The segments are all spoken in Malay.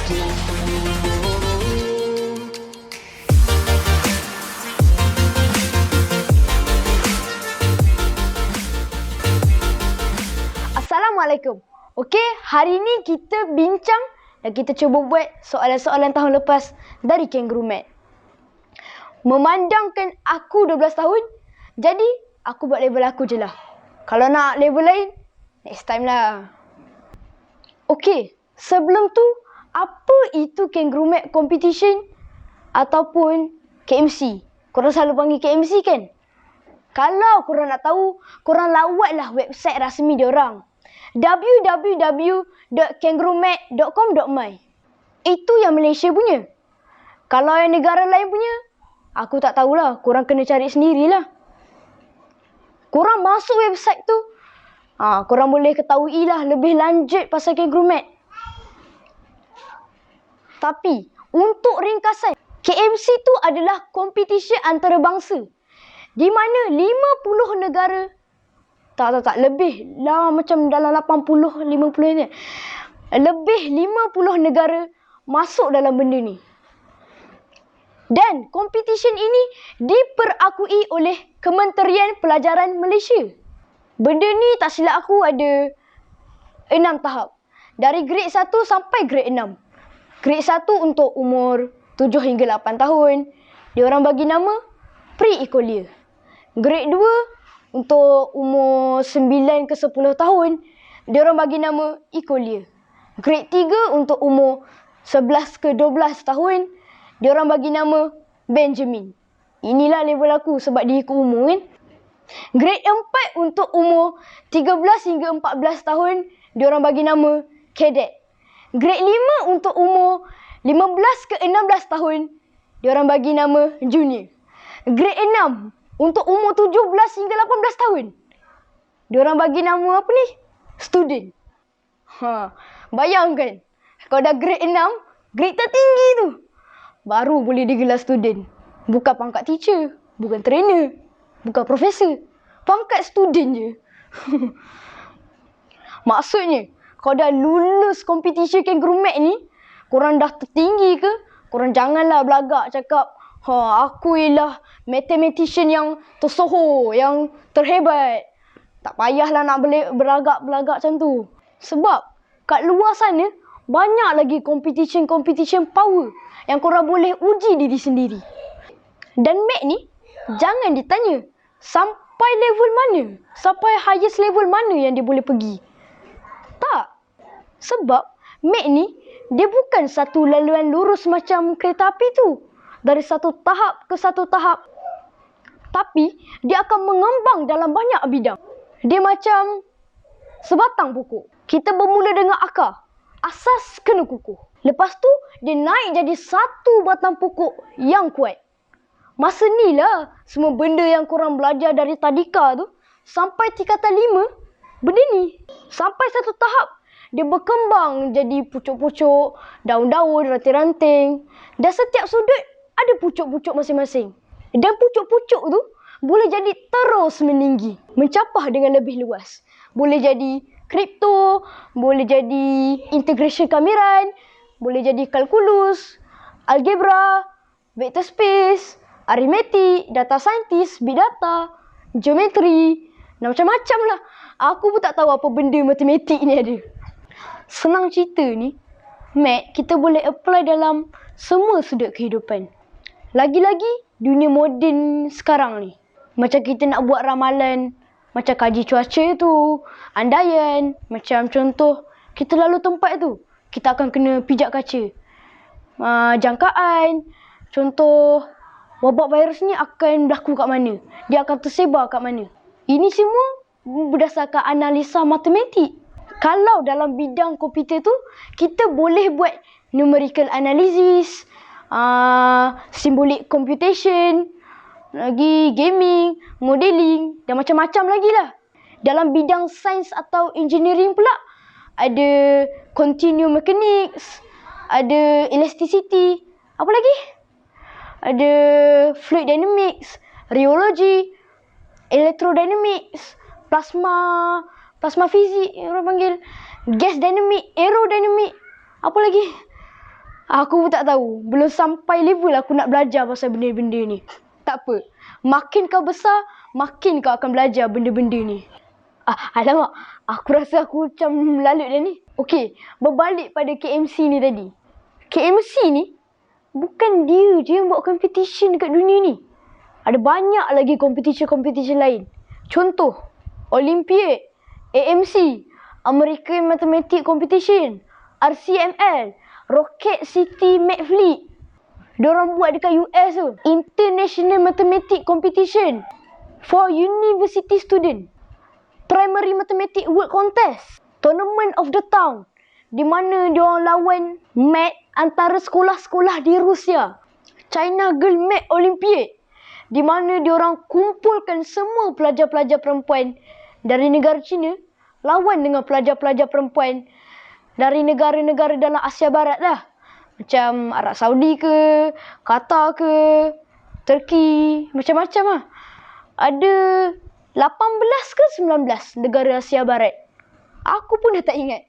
Assalamualaikum. Okey, hari ni kita bincang dan kita cuba buat soalan-soalan tahun lepas dari Kangaroo Math. Memandangkan aku 12 tahun, jadi aku buat level aku je lah. Kalau nak level lain, next time lah. Okey, sebelum tu, apa itu Kangaroo Math Competition ataupun KMC? Korang selalu panggil KMC kan? Kalau korang nak tahu, korang lawatlah website rasmi diorang. www.kangaroomath.com.my. Itu yang Malaysia punya. Kalau yang negara lain punya, aku tak tahulah. Korang kena cari sendirilah. Korang masuk website tu, korang boleh ketahui lah lebih lanjut pasal Kangaroo Math. Tapi, untuk ringkasan, KMC tu adalah kompetisi antarabangsa. Di mana 50 negara, tak, lebih lah macam dalam 80, 50 ni. Lebih 50 negara masuk dalam benda ni. Dan competition ini diperakui oleh Kementerian Pelajaran Malaysia. Benda ni tak silap aku ada 6 tahap. Dari grade 1 sampai grade 6. Grade 1 untuk umur 7 hingga 8 tahun. Diorang bagi nama pre-equal year. Grade 2 untuk umur 9 ke 10 tahun, diorang bagi nama equal year. Grade 3 untuk umur 11 ke 12 tahun, diorang bagi nama Benjamin. Inilah level aku sebab dia ikut umur kan. Grade 4 untuk umur 13 hingga 14 tahun, diorang bagi nama Cadet. Grade 5 untuk umur 15 ke 16 tahun, diorang bagi nama Junior. Grade 6 untuk umur 17 hingga 18 tahun, diorang bagi nama apa ni? Student. Bayangkan, kalau dah grade 6, grade tertinggi tu, baru boleh digelar student. Bukan pangkat teacher, bukan trainer, bukan profesor. Pangkat student je. Maksudnya, kalau dah lulus kompetisi Kangaroo Math ni, korang dah tertinggi ke, korang janganlah belagak cakap, aku ialah mathematician yang tersohor, yang terhebat. Tak payahlah nak berlagak-belagak macam tu. Sebab kat luar sana, banyak lagi competition power yang korang boleh uji diri sendiri. Dan Math ni, jangan ditanya sampai level mana, sampai highest level mana yang dia boleh pergi. Tak. Sebab Math ni, dia bukan satu laluan lurus macam kereta api tu. Dari satu tahap ke satu tahap. Tapi, dia akan mengembang dalam banyak bidang. Dia macam sebatang pokok. Kita bermula dengan akar. Asas kena kukuh. Lepas tu, dia naik jadi satu batang pokok yang kuat. Masa ni lah, semua benda yang korang belajar dari tadika tu, sampai tingkatan 5, benda ni. Sampai satu tahap, dia berkembang jadi pucuk-pucuk, daun-daun, ranting-ranting. Dan setiap sudut, ada pucuk-pucuk masing-masing. Dan pucuk-pucuk tu boleh jadi terus meninggi. Mencapah dengan lebih luas. Boleh jadi kripto, boleh jadi integration kamiran, boleh jadi kalkulus, algebra, vector space, arithmetic, data scientist, big data, geometri, dan macam-macam lah. Aku pun tak tahu apa benda matematik ni ada. Senang cerita ni, Math kita boleh apply dalam semua sudut kehidupan. Lagi-lagi dunia moden sekarang ni. Macam kita nak buat ramalan, macam kaji cuaca tu, andaian, macam contoh kita lalu tempat tu, kita akan kena pijak kaca. Jangkaan, contoh wabak virus ni akan berlaku kat mana, dia akan tersebar kat mana. Ini semua berdasarkan analisa matematik. Kalau dalam bidang komputer tu, kita boleh buat numerical analysis, symbolic computation, lagi gaming, modeling dan macam-macam lagi lah. Dalam bidang sains atau engineering pula, ada continuum mechanics, ada elasticity, apa lagi? Ada fluid dynamics, rheology, electrodynamics, plasma fizik, orang panggil gas dynamic, aerodynamic, apa lagi? Aku pun tak tahu. Belum sampai level aku nak belajar pasal benda-benda ni. Tak apa. Makin kau besar, makin kau akan belajar benda-benda ni. Alamak. Aku rasa aku macam lalut dah ni. Okey, berbalik pada KMC ni tadi. KMC ni, bukan dia je yang buat competition dekat dunia ni. Ada banyak lagi competition-competition lain. Contoh, Olympiad, AMC, American Mathematics Competition, RCML, Rocket City McFleet. Diorang buat dekat US tu. International Mathematics Competition for University Student. Primary Mathematics World Contest. Tournament of the Town. Di mana diorang lawan math antara sekolah-sekolah di Rusia. China Girl Math Olympiad. Di mana diorang kumpulkan semua pelajar-pelajar perempuan dari negara China lawan dengan pelajar-pelajar perempuan dari negara-negara dalam Asia Barat lah. Macam Arab Saudi ke, Qatar ke, Turki, macam-macam lah. Ada 18 ke 19 negara Asia Barat. Aku pun dah tak ingat.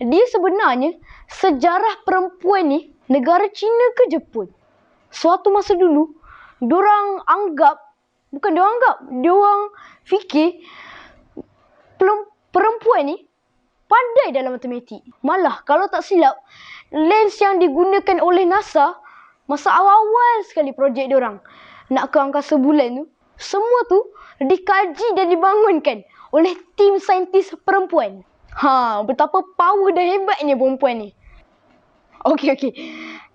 Dia sebenarnya sejarah perempuan ni negara China ke Jepun. Suatu masa dulu, diorang fikir perempuan ni pandai dalam matematik. Malah kalau tak silap, lens yang digunakan oleh NASA masa awal-awal sekali projek diorang nak ke angkasa bulan tu, semua tu dikaji dan dibangunkan oleh tim saintis perempuan. Betapa power dan hebatnya perempuan ni. Okey.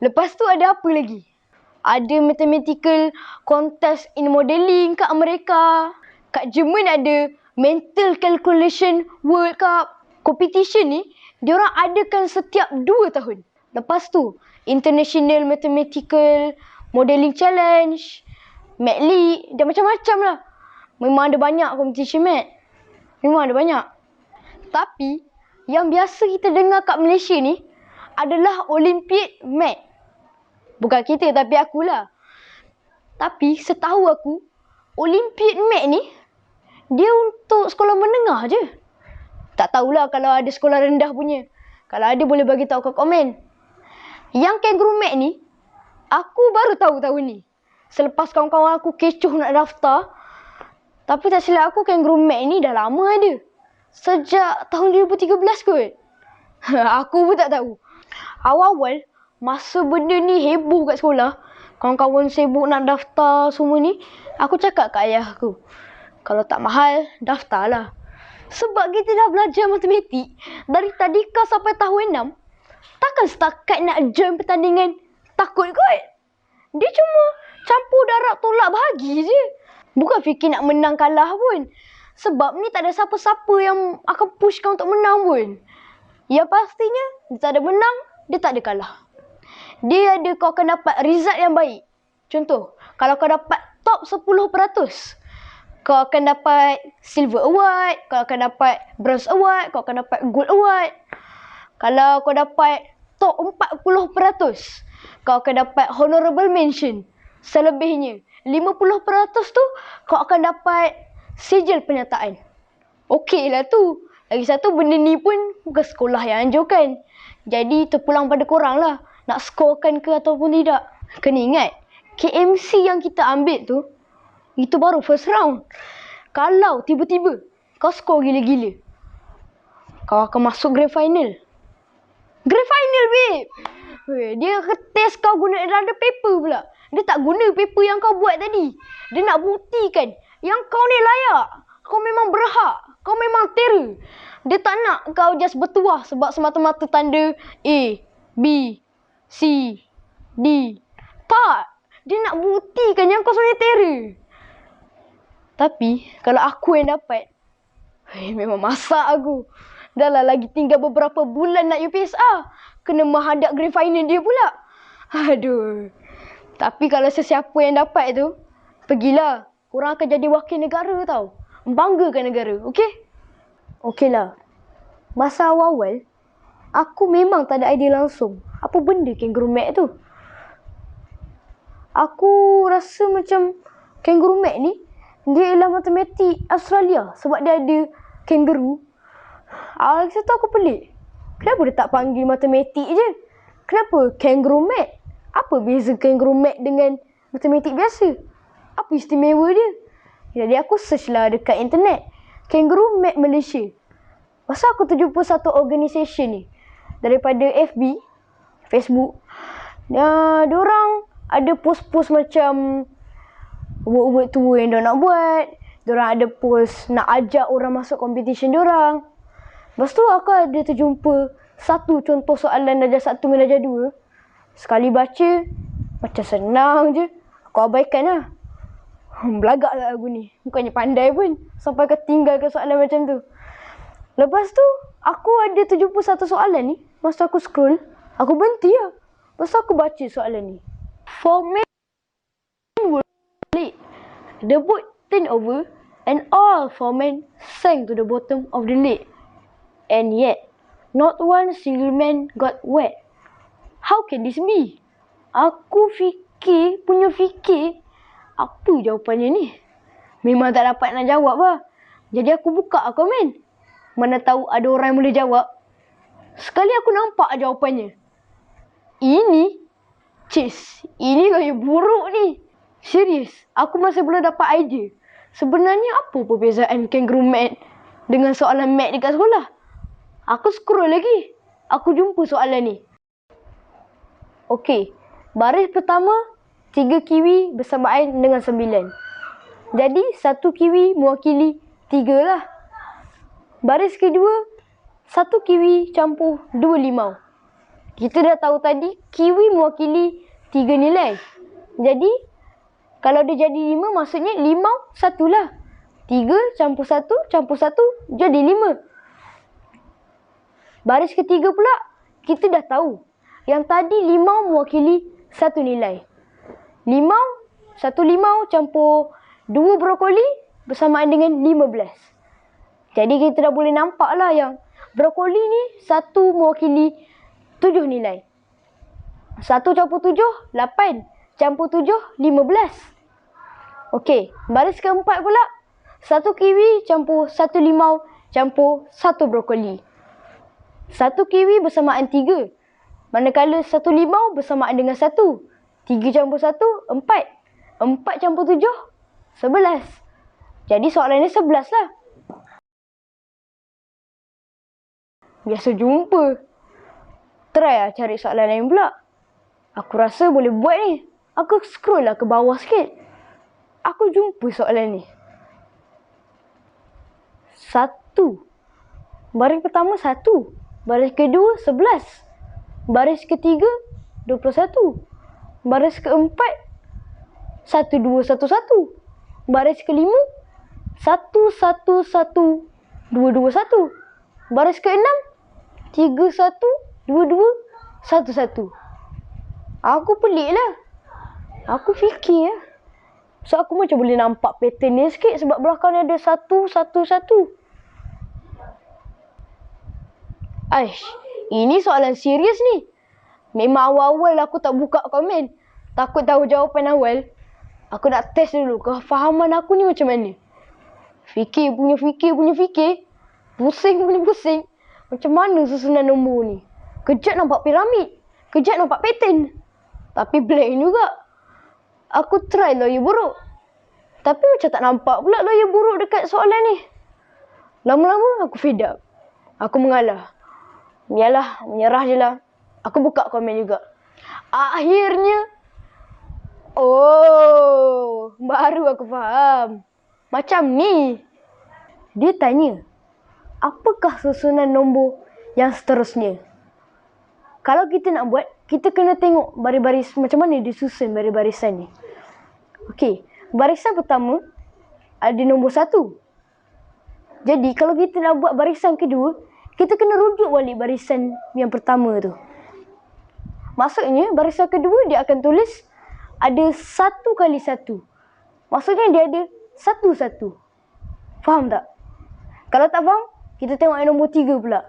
Lepas tu ada apa lagi? Ada mathematical contest in modelling kat Amerika. Kat Jerman ada mental calculation World Cup. Competition ni diorang adakan setiap 2 tahun. Lepas tu International Mathematical Modelling Challenge, Math League dan macam-macam lah. Memang ada banyak competition math. Memang ada banyak. Tapi yang biasa kita dengar kat Malaysia ni adalah Olympiad Math. Bukan kita tapi akulah. Tapi setahu aku, Olympiad Math ni dia untuk sekolah menengah je. Tak tahulah kalau ada sekolah rendah punya. Kalau ada boleh bagi tahu kat komen. Yang kangaroo math ni, aku baru tahu tahun ni. Selepas kawan-kawan aku kecoh nak daftar. Tapi tak silap aku kangaroo math ni dah lama ada. Sejak tahun 2013 kot. Aku pun tak tahu. Awal-awal, masa benda ni heboh kat sekolah, kawan-kawan sibuk nak daftar semua ni, aku cakap kat ayah aku, kalau tak mahal, daftarlah. Sebab kita dah belajar matematik dari tadika sampai tahun 6. Takkan setakat nak join pertandingan takut kot. Dia cuma campur darab tolak bahagi je. Bukan fikir nak menang kalah pun. Sebab ni tak ada siapa-siapa yang akan push kau untuk menang pun. Yang pastinya, dia tak ada menang, dia tak ada kalah. Dia ada kau akan dapat result yang baik. Contoh, kalau kau dapat top 10%, kau akan dapat silver award, kau akan dapat bronze award, kau akan dapat gold award. Kalau kau dapat top 40%, kau akan dapat honorable mention. Selebihnya, 50% tu kau akan dapat sijil penyertaan. Okey lah tu. Lagi satu, benda ni pun bukan sekolah yang anjurkan. Jadi terpulang pada korang lah. Nak skorkan ke ataupun tidak. Kena ingat, KMC yang kita ambil tu, itu baru first round. Kalau tiba-tiba kau skor gila-gila, kau akan masuk grand final. Grand final, babe! Dia test kau guna another paper pula. Dia tak guna paper yang kau buat tadi. Dia nak buktikan yang kau ni layak. Kau memang berhak. Kau memang terror. Dia tak nak kau just bertuah sebab semata-mata tanda A, B, C, D. Tak. Dia nak buktikan yang kau sebenarnya terror. Tapi kalau aku yang dapat, memang masak aku. Dah lah lagi tinggal beberapa bulan nak UPSR. Kena menghadap grand final dia pula. Aduh. Tapi kalau sesiapa yang dapat tu, pergilah. Korang akan jadi wakil negara tau. Banggakan negara, okey? Okeylah. Masa awal-awal, aku memang tak ada idea langsung. Apa benda kangaroo math tu? Aku rasa macam kangaroo math ni, dia ialah matematik Australia sebab dia ada kangaroo. Lagi satu aku pelik. Kenapa dia tak panggil matematik je? Kenapa kangaroo mat? Apa beza kangaroo mat dengan matematik biasa? Apa istimewa dia? Jadi aku search lah dekat internet. Kangaroo mat Malaysia. Pasal aku terjumpa satu organisation ni. Daripada FB, Facebook. Diorang ada post-post macam work-work tua yang diorang nak buat. Diorang ada post nak ajak orang masuk competition diorang. Lepas tu aku ada terjumpa satu contoh soalan darjah 1 dengan darjah 2. Sekali baca, macam senang je. Aku abaikan lah. Belagak lah aku ni. Bukannya pandai pun. Sampai ke tinggalkan soalan macam tu. Lepas tu, aku ada terjumpa satu soalan ni. Masa aku scroll, aku berhenti lah. Lepas tu aku baca soalan ni. For men were late. The boat turned over and all 4 men sank to the bottom of the lake. And yet, not one single man got wet. How can this be? Aku fikir, apa jawapannya ni? Memang tak dapat nak jawab lah. Jadi aku buka komen. Mana tahu ada orang yang boleh jawab. Sekali aku nampak jawapannya. Ini gaya buruk ni. Serius, aku masih belum dapat idea. Sebenarnya apa perbezaan kangaroo mat dengan soalan mat dekat sekolah? Aku scroll lagi. Aku jumpa soalan ni. Okey, baris pertama 3 kiwi bersamaan dengan 9. Jadi 1 kiwi mewakili 3 lah. Baris kedua 1 kiwi campur 2 limau. Kita dah tahu tadi kiwi mewakili 3 nilai. Jadi kalau dia jadi 5 maksudnya limau 1 lah. 3 campur 1 jadi 5. Baris ketiga pula, kita dah tahu. Yang tadi limau mewakili 1 nilai. 1 limau campur 2 brokoli bersamaan dengan 15. Jadi kita dah boleh nampak lah yang brokoli ni 1 mewakili 7 nilai. 1 campur 7, 8. Campur 7, 15. Okey, baris keempat pula. 1 kiwi campur 1 limau campur 1 brokoli. 1 kiwi bersamaan 3. Manakala 1 limau bersamaan dengan 1. 3 campur 1, 4. 4 campur 7, 11. Jadi soalannya 11 lah. Biasa jumpa. Try lah cari soalan lain pula. Aku rasa boleh buat ni. Aku scroll lah ke bawah sikit. Aku jumpa soalan ni. 1. Baris pertama 1. Baris kedua 11. Baris ketiga 21. Baris keempat 1, 2, 1, 1. Baris kelima 1, 1, 1, 2, 2, 1. Baris keenam 3, 1, 2, 2, 1, 1. Aku pelik lah. Aku fikir lah. So aku macam boleh nampak pattern ni sikit sebab belakang ni ada 1, 1, 1. Aish, ini soalan serius ni. Memang awal-awal aku tak buka komen. Takut tahu jawapan awal. Aku nak test dulu kefahaman aku ni macam mana. Fikir. Pusing. Macam mana susunan nombor ni. Kejap nampak piramid. Kejap nampak pattern. Tapi blank juga. Aku try lawyer buruk. Tapi macam tak nampak pula lawyer buruk dekat soalan ni. Lama-lama aku fed up. Aku mengalah. Yalah, menyerah je lah. Aku buka komen juga. Akhirnya, baru aku faham. Macam ni. Dia tanya, apakah susunan nombor yang seterusnya? Kalau kita nak buat, kita kena tengok baris-baris macam mana dia susun baris-barisan ni. Okey, barisan pertama ada nombor 1. Jadi kalau kita nak buat barisan kedua, kita kena rujuk balik barisan yang pertama tu. Maksudnya barisan kedua dia akan tulis ada 1 kali 1. Maksudnya dia ada 1. Faham tak? Kalau tak faham, kita tengok yang nombor 3 pula.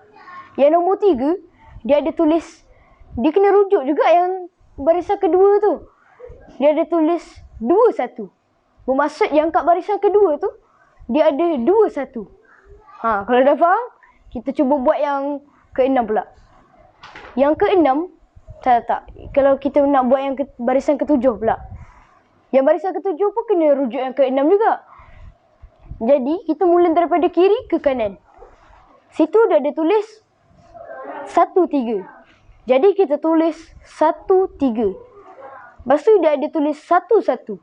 Yang nombor 3, dia ada tulis, dia kena rujuk juga yang barisan kedua tu. Dia ada tulis 2, 1. Bermaksud yang kat barisan kedua tu, dia ada 2, 1. Kalau dah faham, kita cuba buat yang ke-6 pula. Yang ke-6, Tak. Kalau kita nak buat yang barisan ketujuh pula. Yang barisan ketujuh pun kena rujuk yang keenam juga. Jadi, kita mula daripada kiri ke kanan. Situ dah ada tulis 1, 3. Jadi, kita tulis 1, 3. Lepas tu, dia ada tulis 1, 1.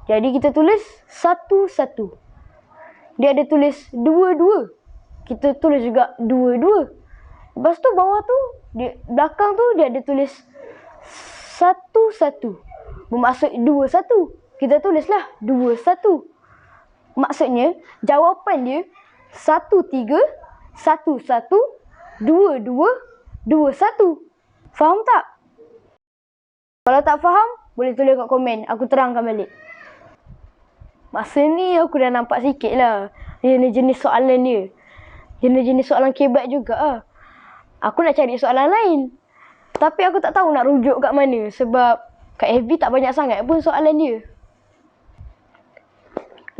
Jadi, kita tulis 1, 1. Dia ada tulis 2, 2. Kita tulis juga 2, 2. Lepas tu, bawah tu, belakang tu, dia ada tulis 1, 1. Bermaksud 2, 1. Kita tulislah 2, 1. Maksudnya, jawapan dia 1, 3, 1, 1, 2, 2, 2, 1. Faham tak? Kalau tak faham, boleh tulis kat komen. Aku terangkan balik. Masa ni aku dah nampak sikit lah jenis soalan dia. Jenis soalan kebat juga lah. Aku nak cari soalan lain. Tapi aku tak tahu nak rujuk kat mana. Sebab kat FB tak banyak sangat pun soalan dia.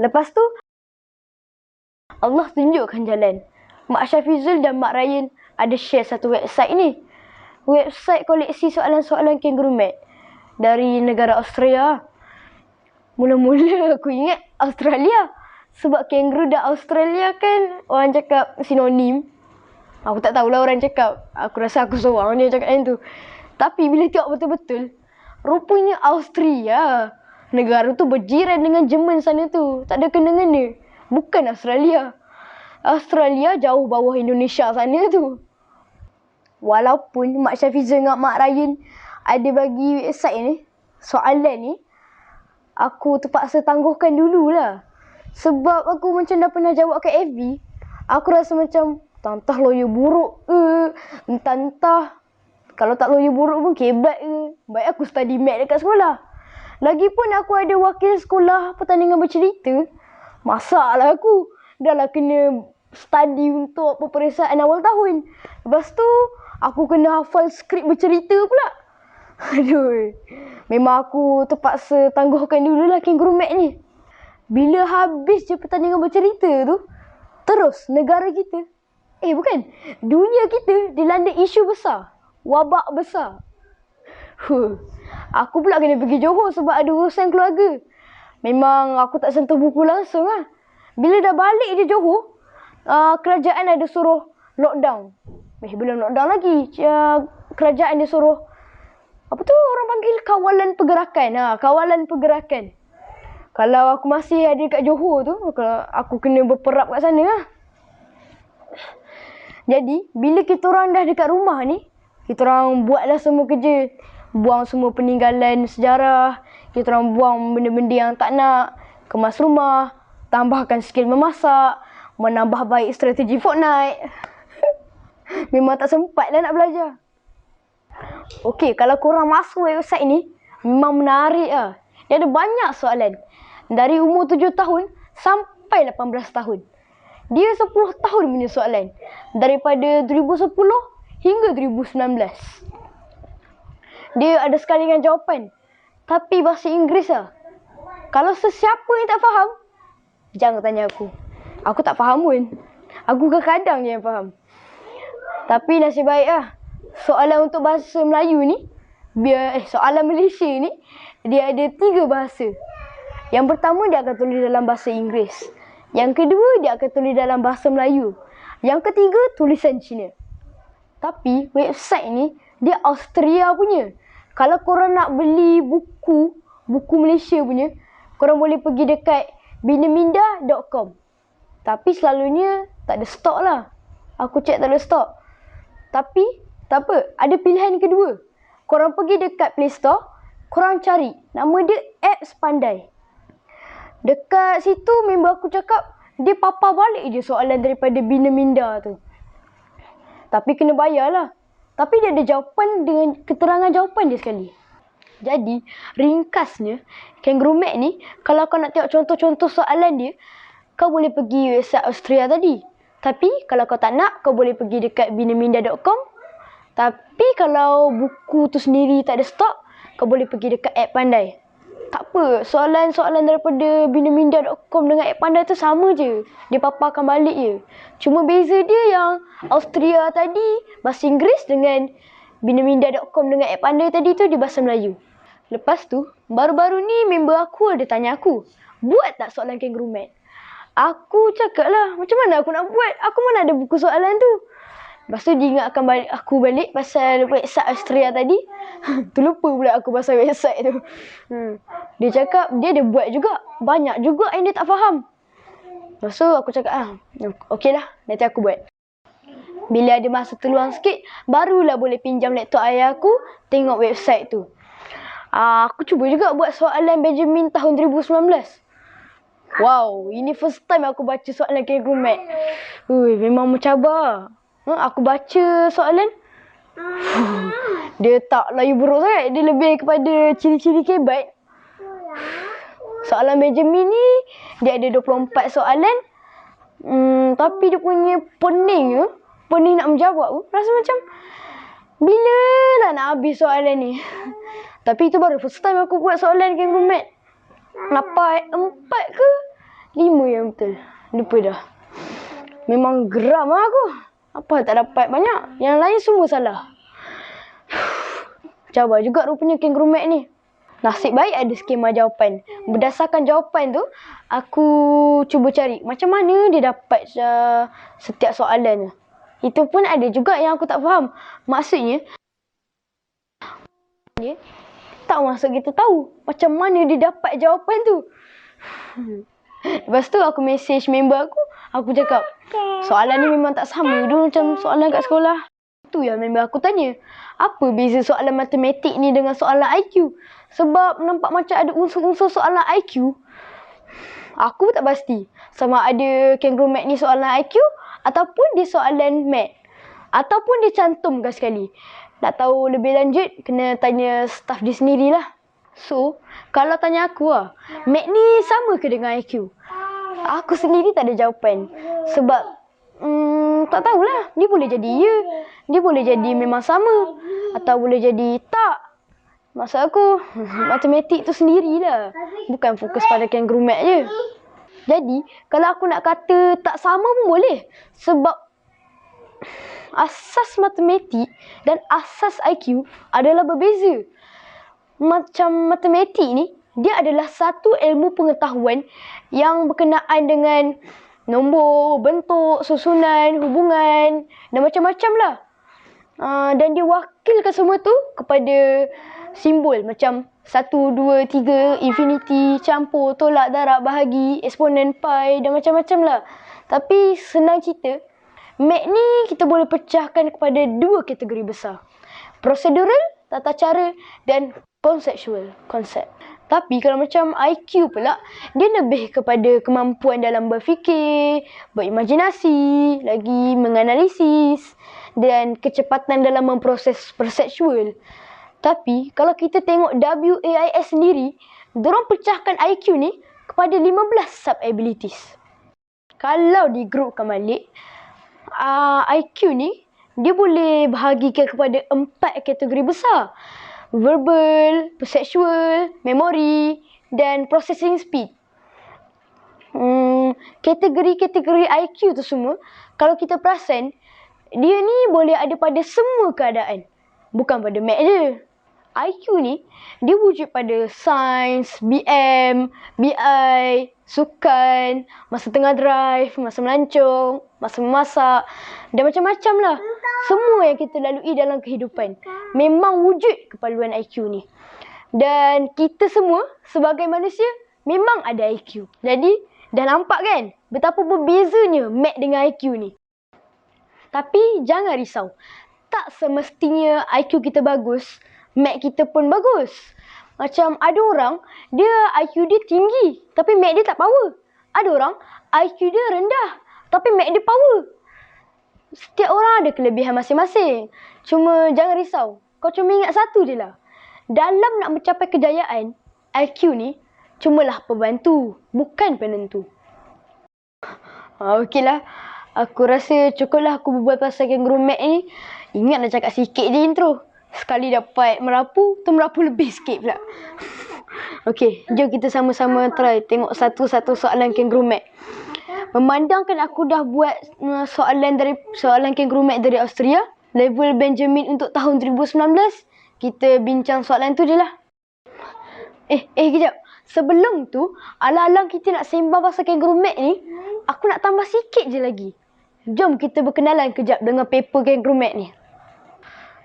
Lepas tu, Allah tunjukkan jalan. Mak Syafizul dan Mak Ryan ada share satu website ni. Website koleksi soalan-soalan kangaroo mat dari negara Australia. Mula-mula aku ingat Australia. Sebab kangaroo dan Australia kan orang cakap sinonim. Aku tak tahulah orang cakap. Aku rasa aku seorang dia cakap yang tu. Tapi bila tengok betul-betul, rupanya Austria. Negara tu berjiran dengan Jerman sana tu. Tak ada kena-kena. Bukan Australia. Australia jauh bawah Indonesia sana tu. Walaupun Mak Syafizul dengan Mak Ryan ada bagi website ni, soalan ni, aku terpaksa tangguhkan dululah. Sebab aku macam dah pernah jawab kat FB. Aku rasa macam, entah lawyer buruk ke, entah kalau tak lawyer buruk pun kebat ke. Baik aku study mat dekat sekolah. Lagipun aku ada wakil sekolah pertandingan bercerita. Masaklah aku. Dah lah kena study untuk peperiksaan awal tahun. Lepas tu, aku kena hafal skrip bercerita pula. Aduh. Memang aku terpaksa tangguhkan dululah kangaroo mat ni. Bila habis je pertandingan bercerita tu, terus negara kita, bukan, dunia kita dilanda isu besar. Wabak besar. Aku pula kena pergi Johor sebab ada urusan keluarga. Memang aku tak sentuh buku langsung lah. Bila dah balik je Johor, kerajaan ada suruh lockdown. Belum lockdown lagi. Kerajaan dia suruh, apa tu orang panggil kawalan pergerakan. Kawalan pergerakan. Kalau aku masih ada kat Johor tu, aku kena berperap kat sana lah. Jadi, bila kita orang dah dekat rumah ni, kita orang buatlah semua kerja. Buang semua peninggalan sejarah. Kita orang buang benda-benda yang tak nak. Kemas rumah. Tambahkan skill memasak. Menambah baik strategi Fortnite. Memang tak sempat lah nak belajar. Okey, kalau korang masuk website ni, memang menarik lah. Dia ada banyak soalan. Dari umur 7 tahun sampai 18 tahun. Dia 10 tahun punya soalan. Daripada 2010 hingga 2019. Dia ada sekali dengan jawapan. Tapi bahasa Inggeris lah. Kalau sesiapa yang tak faham, jangan tanya aku. Aku tak faham pun. Aku kadang-kadang je yang faham. Tapi nasib baik lah. Soalan untuk bahasa Melayu ni, soalan Malaysia ni, dia ada 3 bahasa. Yang pertama dia akan tulis dalam bahasa Inggeris. Yang kedua dia akan tulis dalam bahasa Melayu. Yang ketiga tulisan Cina. Tapi website ni dia Austria punya. Kalau korang nak beli buku Malaysia punya, korang boleh pergi dekat binaminda.com. Tapi selalunya tak ada stok lah. Aku check tak ada stok. Tapi tak apa, ada pilihan kedua. Korang pergi dekat Play Store, korang cari. Nama dia Apps Pandai. Dekat situ member aku cakap, dia papar balik je soalan daripada Bina Minda tu. Tapi kena bayar lah. Tapi dia ada jawapan dengan keterangan jawapan dia sekali. Jadi, ringkasnya, kangaroo mat ni, kalau kau nak tengok contoh-contoh soalan dia, kau boleh pergi website Austria tadi. Tapi, kalau kau tak nak, kau boleh pergi dekat binaminda.com. Tapi, kalau buku tu sendiri tak ada stok, kau boleh pergi dekat App Pandai. Tak apa, soalan-soalan daripada binaminda.com dengan App Pandai tu sama je. Dia paparkan balik je. Cuma beza dia yang Austria tadi, bahasa Inggeris dengan binaminda.com dengan app pandai tadi tu di bahasa Melayu. Lepas tu, baru-baru ni member aku ada tanya aku, buat tak soalan kangaroo mat? Aku cakap lah, macam mana aku nak buat? Aku mana ada buku soalan tu. Lepas tu dia ingatkan aku balik pasal website Austria tadi. Terlupa pula aku pasal website tu. Dia cakap dia ada buat juga. Banyak juga yang dia tak faham. Lepas tu aku cakap, okey lah, nanti aku buat. Bila ada masa terluang sikit, barulah boleh pinjam laptop ayah aku tengok website tu. Aku cuba juga buat soalan Benjamin tahun 2019. Wow, ini first time aku baca soalan kangaroo mat. Memang mencabar. Aku baca soalan, dia tak layu buruk sangat. Dia lebih kepada ciri-ciri kebat. Soalan Benjamin ni, dia ada 24 soalan. Tapi dia punya pening nak menjawab tu. Rasa macam, bila lah nak habis soalan ni? Tapi itu baru first time aku buat soalan kangaroo mat. Dapat 4 ke 5 yang betul. Lupa dah. Memang geram lah aku. Apa tak dapat banyak. Yang lain semua salah. Cabar juga rupanya kangaroo mat ni. Nasib baik ada skema jawapan. Berdasarkan jawapan tu, aku cuba cari macam mana dia dapat setiap soalan tu. Itu pun ada juga yang aku tak faham. Maksudnya, tak masuk kita tahu macam mana dia dapat jawapan tu. Lepas tu aku message member aku. Aku cakap, soalan ni memang tak sama dulu macam soalan kat sekolah. Tu yang member aku tanya, apa beza soalan matematik ni dengan soalan IQ? Sebab nampak macam ada unsur-unsur soalan IQ. Aku pun tak pasti sama ada kangaroo mat ni soalan IQ ataupun dia soalan mat. Ataupun dia cantumkan sekali. Nak tahu lebih lanjut, kena tanya staff dia sendirilah. So, kalau tanya aku mat ni sama ke dengan IQ? Aku sendiri tak ada jawapan. Sebab, tak tahulah. Dia boleh jadi ya. Dia boleh jadi memang sama. Atau boleh jadi tak. Maksud aku, matematik tu sendirilah. Bukan fokus pada kangaroo mat je. Jadi, kalau aku nak kata tak sama pun boleh. Sebab, asas matematik dan asas IQ adalah berbeza. Macam matematik ni, dia adalah satu ilmu pengetahuan yang berkenaan dengan nombor, bentuk, susunan, hubungan dan macam-macam lah. Dan dia wakilkan semua tu kepada simbol macam 1, 2, 3, infinity, campur, tolak, darab, bahagi, eksponen, pi dan macam-macam lah. Tapi senang cerita, mat ni kita boleh pecahkan kepada 2 kategori besar. Prosedural, tata cara dan conceptual, konsep. Tapi kalau macam IQ pula, dia lebih kepada kemampuan dalam berfikir, berimajinasi, lagi menganalisis dan kecepatan dalam memproses perseptual. Tapi kalau kita tengok WAIS sendiri, diorang pecahkan IQ ni kepada 15 sub-abilities. Kalau digrupkan balik, IQ ni dia boleh bahagikan kepada 4 kategori besar. Verbal, perceptual, memory dan processing speed. Kategori-kategori IQ tu semua, kalau kita perasan, dia ni boleh ada pada semua keadaan. Bukan pada mat je. IQ ni, dia wujud pada sains, BM, BI, sukan, masa tengah drive, masa melancong, masa memasak dan macam-macam lah. Semua yang kita lalui dalam kehidupan memang wujud keperluan IQ ni. Dan kita semua sebagai manusia memang ada IQ. Jadi dah nampak kan betapa berbezanya mat dengan IQ ni. Tapi jangan risau. Tak semestinya IQ kita bagus, mat kita pun bagus. Macam ada orang, dia IQ dia tinggi tapi mat dia tak power. Ada orang IQ dia rendah tapi mat dia power. Setiap orang ada kelebihan masing-masing. Cuma jangan risau. Kau cuma ingat satu je lah. Dalam nak mencapai kejayaan, IQ ni cumalah pembantu, bukan penentu. Okeylah. Aku rasa cukuplah aku berbual pasal kangaroo mat ni. Ingat nak cakap sikit je intro. Sekali dapat merapu, tu merapu lebih sikit pula. Okey, jom kita sama-sama try tengok satu-satu soalan kangaroo mat. Memandangkan aku dah buat soalan kangaroo mat dari Austria, level Benjamin untuk tahun 2019. Kita bincang soalan tu je lah. Kejap. Sebelum tu, alang-alang kita nak sembang pasal kangaroo mat ni, aku nak tambah sikit je lagi. Jom kita berkenalan kejap dengan paper kangaroo mat ni.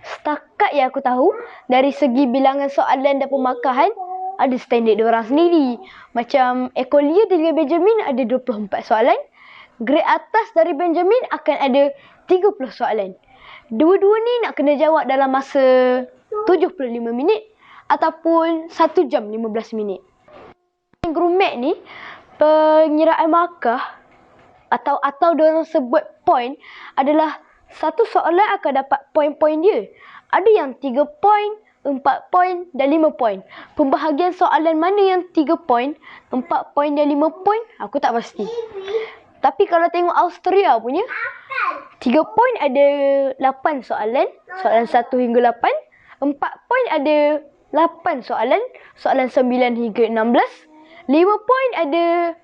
Setakat yang aku tahu, dari segi bilangan soalan dan pemakahan, ada standard diorang sendiri. Macam Ecolia dengan Benjamin ada 24 soalan. Grade atas dari Benjamin akan ada 30 soalan. Dua-dua ni nak kena jawab dalam masa 75 minit ataupun 1 jam 15 minit. Kangaroo mat ni, pengiraan markah atau diorang sebut point adalah satu soalan akan dapat poin-poin dia. Ada yang 3 poin, 4 poin dan 5 poin. Pembahagian soalan mana yang 3 poin, 4 poin dan 5 poin, aku tak pasti. Tapi kalau tengok Austria punya, 3 poin ada 8 soalan, soalan 1 hingga 8. 4 poin ada 8 soalan, soalan 9 hingga 16. 5 poin ada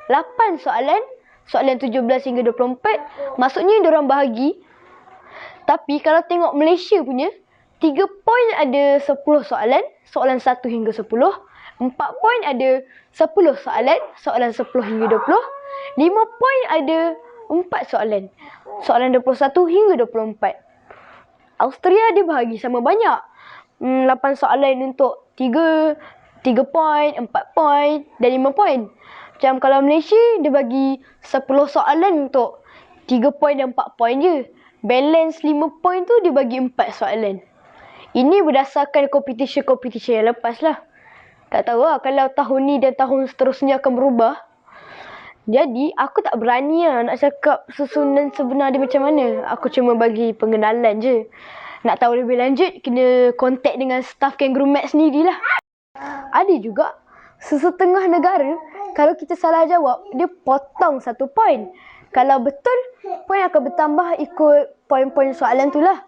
8 soalan, soalan 17 hingga 24. Maksudnya diorang bahagi. Tapi kalau tengok Malaysia punya, 3 poin ada 10 soalan, soalan 1 hingga 10. 4 poin ada 10 soalan, soalan 10 hingga 20. 5 poin ada 4 soalan, soalan 21 hingga 24. Austria dia bahagi sama banyak. 8 soalan untuk 3 poin, 4 poin dan 5 poin. Macam kalau Malaysia, dia bagi 10 soalan untuk 3 poin dan 4 poin je. Balance 5 poin tu dia bagi 4 soalan. Ini berdasarkan competition yang lepas lah. Tak tahu lah kalau tahun ni dan tahun seterusnya akan berubah. Jadi, aku tak berani lah nak cakap susunan sebenar dia macam mana. Aku cuma bagi pengenalan je. Nak tahu lebih lanjut, kena contact dengan staff kangaroo mat sendirilah. Ada juga sesetengah negara, kalau kita salah jawab, dia potong 1 poin. Kalau betul, poin akan bertambah ikut poin-poin soalan tu lah.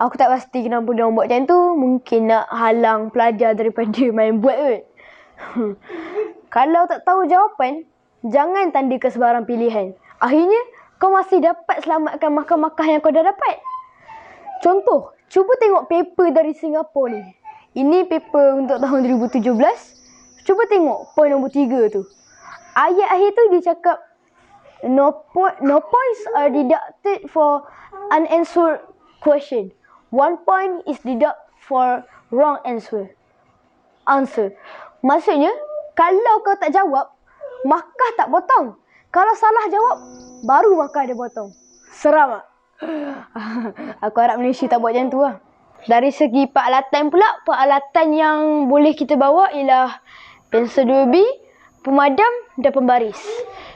Aku tak pasti kenapa dia buat macam tu. Mungkin nak halang pelajar daripada main buat kot. Kalau tak tahu jawapan, jangan tanda ke sebarang pilihan. Akhirnya, kau masih dapat selamatkan markah-markah yang kau dah dapat. Contoh, cuba tengok paper dari Singapura ni. Ini paper untuk tahun 2017. Cuba tengok poin nombor 3 tu. Ayat akhir tu dia cakap, no points are deducted for unanswered question. 1 point is deducted for wrong answer. Maksudnya, kalau kau tak jawab, markah tak potong. Kalau salah jawab, baru markah dia potong. Seram tak? Aku harap Malaysia tak buat macam tu lah. Dari segi peralatan pula, peralatan yang boleh kita bawa ialah pensel 2B, pemadam dan pembaris.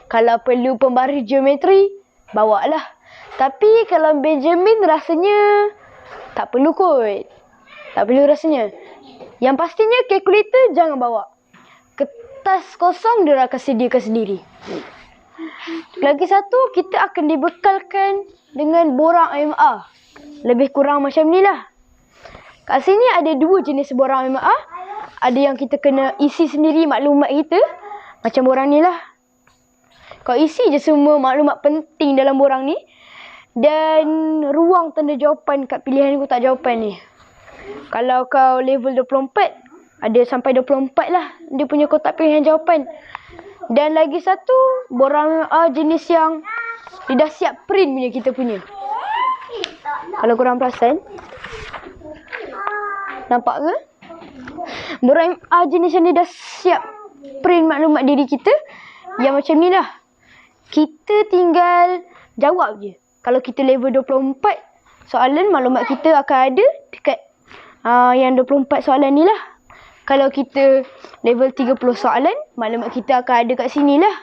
Kalau perlu pembaris geometri, bawa lah. Tapi kalau Benjamin rasanya tak perlu kot. Tak perlu rasanya. Yang pastinya kalkulator jangan bawa. Kertas kosong dia akan sediakan sendiri. Lagi satu, kita akan dibekalkan dengan borang MA. Lebih kurang macam ni lah. Kat sini ada 2 jenis borang MA. Ada yang kita kena isi sendiri maklumat kita. Macam borang ni lah. Kau isi je semua maklumat penting dalam borang ni. Dan ruang tanda jawapan kat pilihan kau tak jawapan ni. Kalau kau level 24, ada sampai 24 lah dia punya kotak pilihan jawapan. Dan lagi satu, borang jenis yang dia dah siap print punya kita punya. Kalau korang perasan, nampak ke? Borang jenis yang dia dah siap print maklumat diri kita. Yang macam ni lah. Kita tinggal jawab je. Kalau kita level 24 soalan, maklumat kita akan ada dekat yang 24 soalan ni lah. Kalau kita level 30 soalan, maklumat kita akan ada kat sini lah.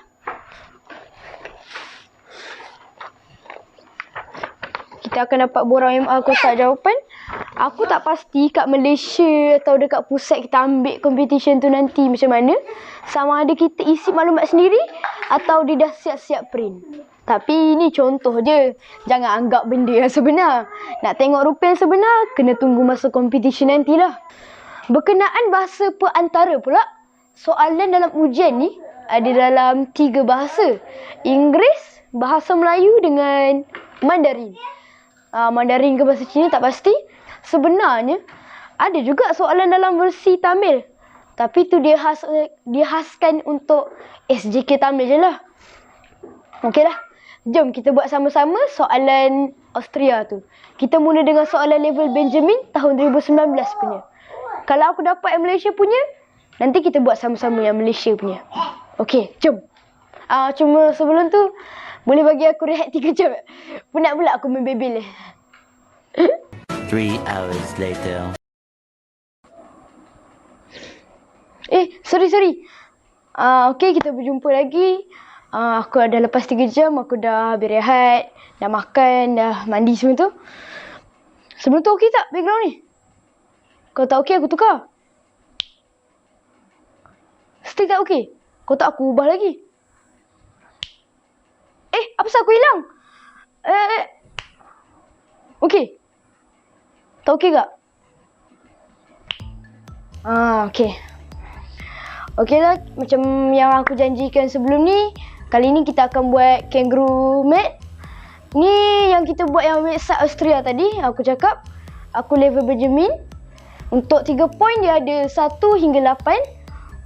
Kita akan dapat borang MA kotak jawapan. Aku tak pasti kat Malaysia atau dekat pusat kita ambil competition tu nanti macam mana. Sama ada kita isi maklumat sendiri atau dia dah siap-siap print. Tapi ini contoh je. Jangan anggap benda yang sebenar. Nak tengok rupa yang sebenar, kena tunggu masa competition nantilah. Berkenaan bahasa perantara pula, soalan dalam ujian ni ada dalam 3 bahasa. Inggeris, bahasa Melayu dengan Mandarin. Mandarin ke bahasa Cina, tak pasti. Sebenarnya ada juga soalan dalam versi Tamil. Tapi tu dia khaskan untuk SJK Tamil je lah. Okey lah. Jom kita buat sama-sama soalan Austria tu. Kita mula dengan soalan level Benjamin tahun 2019 punya. Kalau aku dapat yang Malaysia punya, nanti kita buat sama-sama yang Malaysia punya. Okey, jom. Cuma sebelum tu, boleh bagi aku rehat 3 jam? Penat pula aku main Beyblade. 3 hours later. Sorry. Okey, kita berjumpa lagi. Aku dah lepas 3 jam, aku dah habis rehat, dah makan, dah mandi semua tu. Sebelum tu okey tak background ni? Kalau tak okey, aku tukar. Still tak okey? Kalau tak, aku ubah lagi. Apa pasal aku hilang? Okey. Tak okey tak? Okey. Okey lah, macam yang aku janjikan sebelum ni, kali ni kita akan buat kangaroo mat. Ni yang kita buat yang website Austria tadi, aku cakap. Aku level Benjamin. Untuk 3 poin dia ada 1 hingga 8.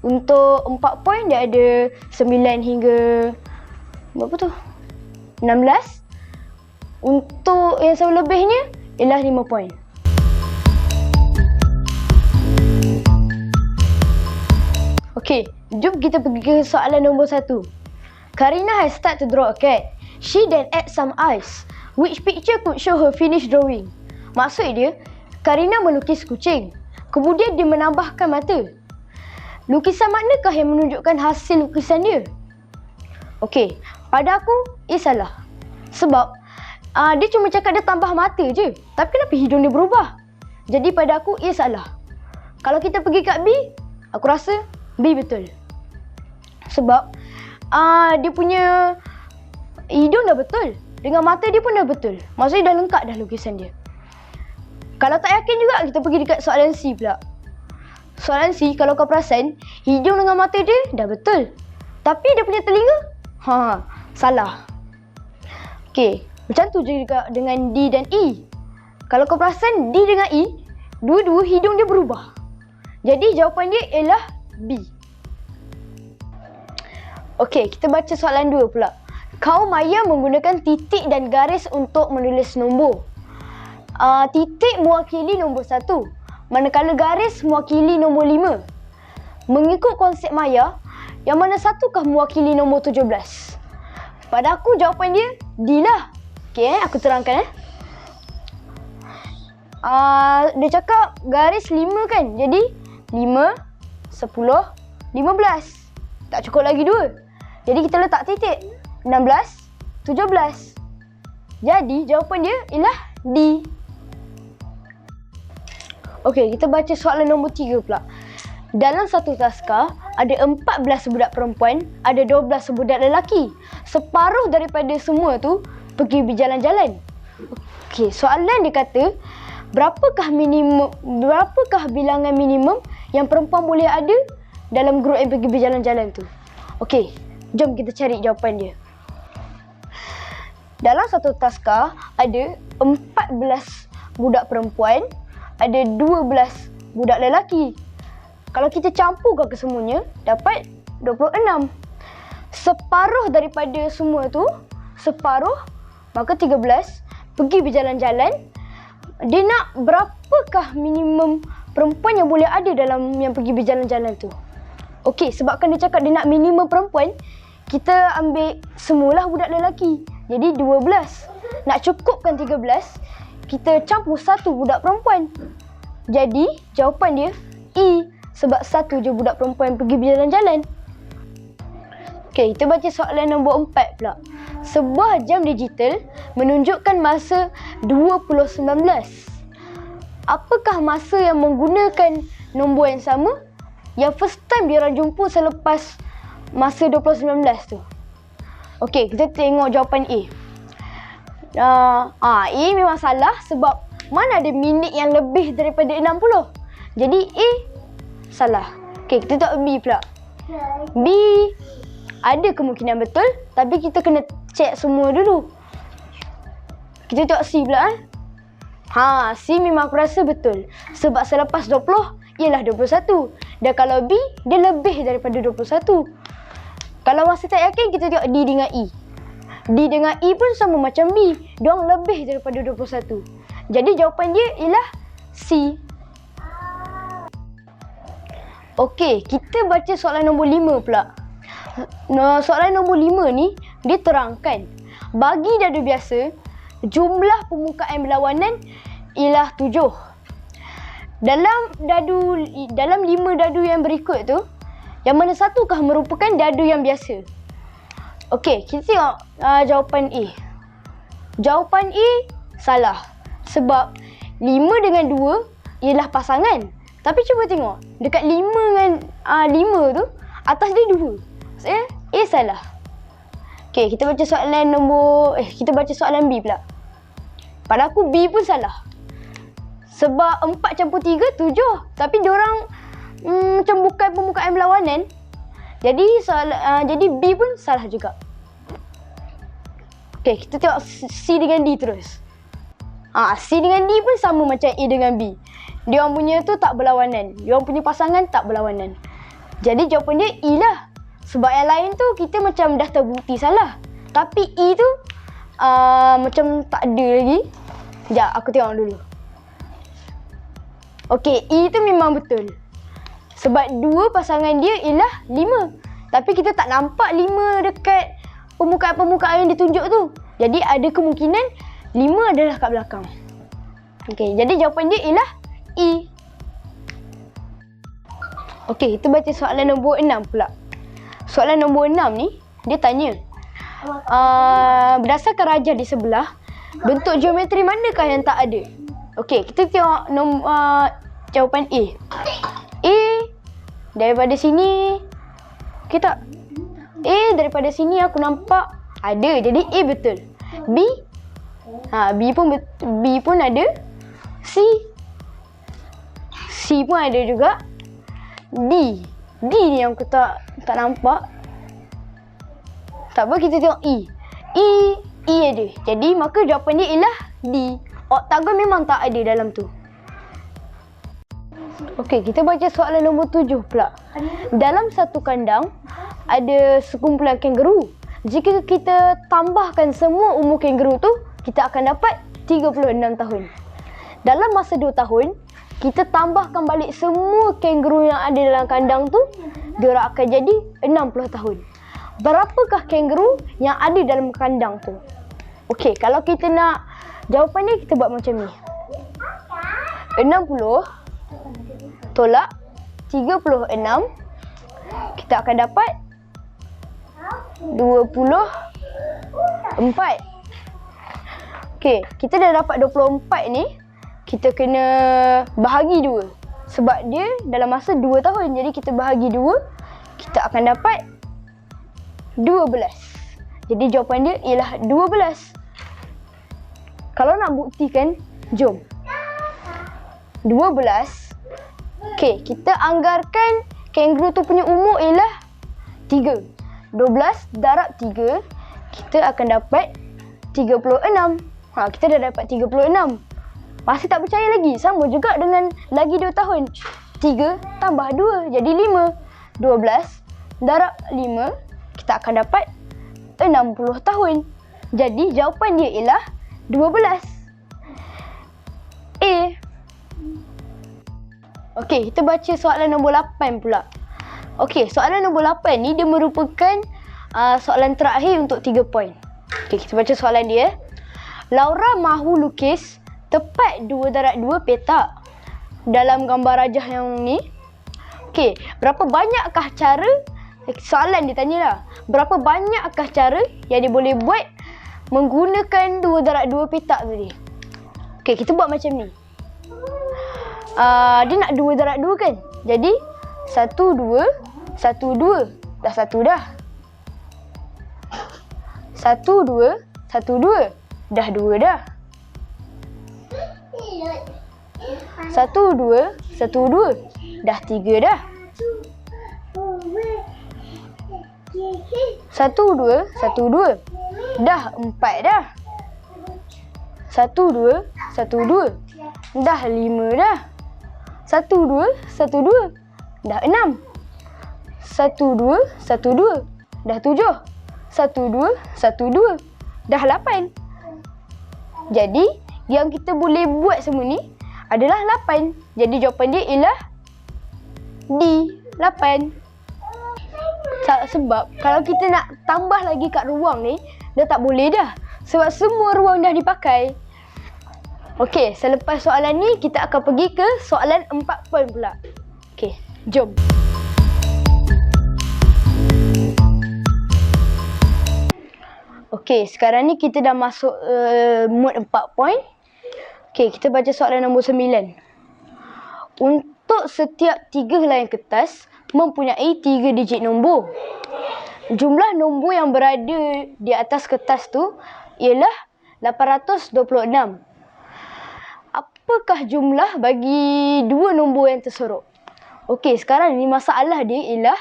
Untuk 4 poin dia ada 9 hingga berapa tu? 16. Untuk yang selebihnya ialah 5 poin. Okey, jom kita pergi ke soalan nombor 1. Karina has started to draw a cat. She then add some eyes. Which picture could show her finished drawing? Maksud dia, Karina melukis kucing. Kemudian dia menambahkan mata. Lukisan manakah yang menunjukkan hasil lukisan dia? Okey, pada aku, salah. Sebab, dia cuma cakap dia tambah mata je. Tapi kenapa hidung dia berubah? Jadi pada aku, salah. Kalau kita pergi kat B, aku rasa B betul. Sebab dia punya hidung dah betul. Dengan mata dia pun dah betul. Maksudnya dah lengkap dah lukisan dia. Kalau tak yakin juga, kita pergi dekat soalan C pula. Soalan C, kalau kau perasan, hidung dengan mata dia dah betul. Tapi dia punya telinga, salah. Okey, macam tu juga dengan D dan E. Kalau kau perasan, D dengan E, dua-dua hidung dia berubah. Jadi jawapan dia ialah B. Okey, kita baca soalan 2 pula. Kaum Maya menggunakan titik dan garis untuk menulis nombor. Titik mewakili nombor 1, manakala garis mewakili nombor 5. Mengikut konsep Maya, yang mana satukah mewakili nombor 17? Pada aku jawapan dia D lah. Okey, aku terangkan. Dia cakap garis 5 kan. Jadi 5, 10, 15. Tak cukup lagi 2. Jadi kita letak titik. 16, 17. Jadi jawapan dia ialah D. Okey, kita baca soalan nombor 3 pula. Dalam satu taska, ada 14 budak perempuan, ada 12 budak lelaki. Separuh daripada semua tu pergi berjalan-jalan. Okey, soalan dia kata, berapakah bilangan minimum yang perempuan boleh ada dalam grup yang pergi berjalan-jalan tu? Okey, jom kita cari jawapan dia. Dalam satu taska, ada 14 budak perempuan, ada 12 budak lelaki. Kalau kita campurkan kesemuanya, dapat 26. Separuh daripada semua tu, separuh, maka 13, pergi berjalan-jalan. Dia nak berapakah minimum perempuan yang boleh ada dalam yang pergi berjalan-jalan tu? Okey, sebabkan dia cakap dia nak minimum perempuan, kita ambil semualah budak lelaki. Jadi 12. Nak cukupkan 13, kita campur satu budak perempuan. Jadi jawapan dia E, sebab satu je budak perempuan yang pergi berjalan-jalan. Okey, kita baca soalan nombor 4 pula. Sebuah jam digital menunjukkan masa 2019. Apakah masa yang menggunakan nombor yang sama? Yang first time dia orang jumpa selepas masa 2019 tu. Okey, kita tengok jawapan A. A memang salah sebab mana ada minit yang lebih daripada 60. Jadi A salah. Okey, kita tengok B pula. B ada kemungkinan betul, tapi kita kena check semua dulu. Kita tengok C pula. C memang aku rasa betul. Sebab selepas 20 ialah 21. Dan kalau B, dia lebih daripada 21. Kalau masih tak yakin, kita tengok D dengan E. D dengan E pun sama macam B. Diorang lebih daripada 21. Jadi jawapan dia ialah C. Okey, kita baca soalan nombor 5 pula. Soalan nombor 5 ni, dia terangkan. Bagi dadu biasa, jumlah permukaan berlawanan ialah 7. Dalam 5 dadu yang berikut tu, yang mana satukah merupakan dadu yang biasa? Okey, kita tengok jawapan A. Jawapan A salah. Sebab 5 dengan 2 ialah pasangan. Tapi cuba tengok, dekat 5 dengan 5 tu, atas dia 2. Maksudnya A salah. Okey, kita baca soalan B pula. Pada aku B pun salah. Sebab 4 campur 3, 7. Tapi diorang macam bukan permukaan berlawanan. Jadi jadi B pun salah juga. Okey, kita tengok C dengan D terus. C dengan D pun sama macam A dengan B. Diorang punya tu tak berlawanan. Diorang punya pasangan tak berlawanan. Jadi jawapan dia E lah. Sebab yang lain tu kita macam dah terbukti salah. Tapi E tu macam tak ada lagi. Sekejap, aku tengok dulu. Okey, E tu memang betul. Sebab 2 pasangan dia ialah 5. Tapi kita tak nampak 5 dekat permukaan-permukaan yang ditunjuk tu. Jadi ada kemungkinan 5 adalah kat belakang. Okey, jadi jawapan dia ialah E. Okey, kita baca soalan nombor 6 pula. Soalan nombor 6 ni, dia tanya. Berdasarkan rajah di sebelah, bentuk geometri manakah yang tak ada? Okey, kita tengok jawapan A. A daripada sini, kita daripada sini aku nampak ada. Jadi A betul. B, B pun ada. C pun ada juga. D ni yang aku tak nampak. Tak apa, kita tengok E ada. Jadi maka jawapan dia ialah D. Oktagon memang tak ada dalam tu. Okey, kita baca soalan nombor 7 pula. Dalam satu kandang ada sekumpulan kangaroo. Jika kita tambahkan semua umur kangaroo tu, kita akan dapat 36 tahun. Dalam masa 2 tahun, kita tambahkan balik semua kangaroo yang ada dalam kandang tu, dia akan jadi 60 tahun. Berapakah kangaroo yang ada dalam kandang tu? Okey, kalau kita nak jawapan dia, kita buat macam ni. 60 tolak 36, kita akan dapat 24. Okey, kita dah dapat 24 ni, kita kena bahagi 2. Sebab dia dalam masa 2 tahun. Jadi kita bahagi 2, kita akan dapat 12. Jadi jawapan dia ialah 12. Kalau nak buktikan, jom. 12. Okey, kita anggarkan kangaroo tu punya umur ialah 3. 12 darab 3, kita akan dapat 36. Kita dah dapat 36. Masih tak percaya lagi? Sama juga dengan lagi 2 tahun. 3 tambah 2 jadi 5. 12 darab 5, kita akan dapat 60 tahun. Jadi jawapan dia ialah 12. A. Okey, kita baca soalan nombor 8 pula. Okey, soalan nombor 8 ni dia merupakan soalan terakhir untuk 3 poin. Okey, kita baca soalan dia. Laura mahu lukis tepat 2 darab 2 petak dalam gambar rajah yang ni. Okey, berapa banyakkah cara, soalan dia tanyalah, berapa banyakkah cara yang dia boleh buat menggunakan 2 darab 2 petak tadi? Okey, kita buat macam ni. Dia nak 2 darab 2 kan? Jadi 1, 2, 1, 2. Dah 1 dah. 1, 2, 1, 2. Dah 2 dah. 1, 2, 1, 2. Dah 3 dah. 1, 2, 1, 2. Dah 4 dah. 1, 2, 1, 2. Dah 5 dah. 1, 2, 1, 2. Dah 6. 1, 2, 1, 2. Dah 7. 1, 2, 1, 2. Dah 8. Jadi, yang kita boleh buat semua ni adalah 8. Jadi, jawapan dia ialah D, 8. Sebab, kalau kita nak tambah lagi kat ruang ni, dah tak boleh dah. Sebab semua ruang dah dipakai. Okey, selepas soalan ni, kita akan pergi ke soalan 4 poin pula. Okey, jom. Okey, sekarang ni kita dah masuk mood 4 poin. Okey, kita baca soalan nombor 9. Untuk setiap 3 helaian kertas mempunyai 3 digit nombor. Jumlah nombor yang berada di atas kertas tu ialah 826. Apakah jumlah bagi 2 nombor yang tersorok? Okey, sekarang ni masalah dia ialah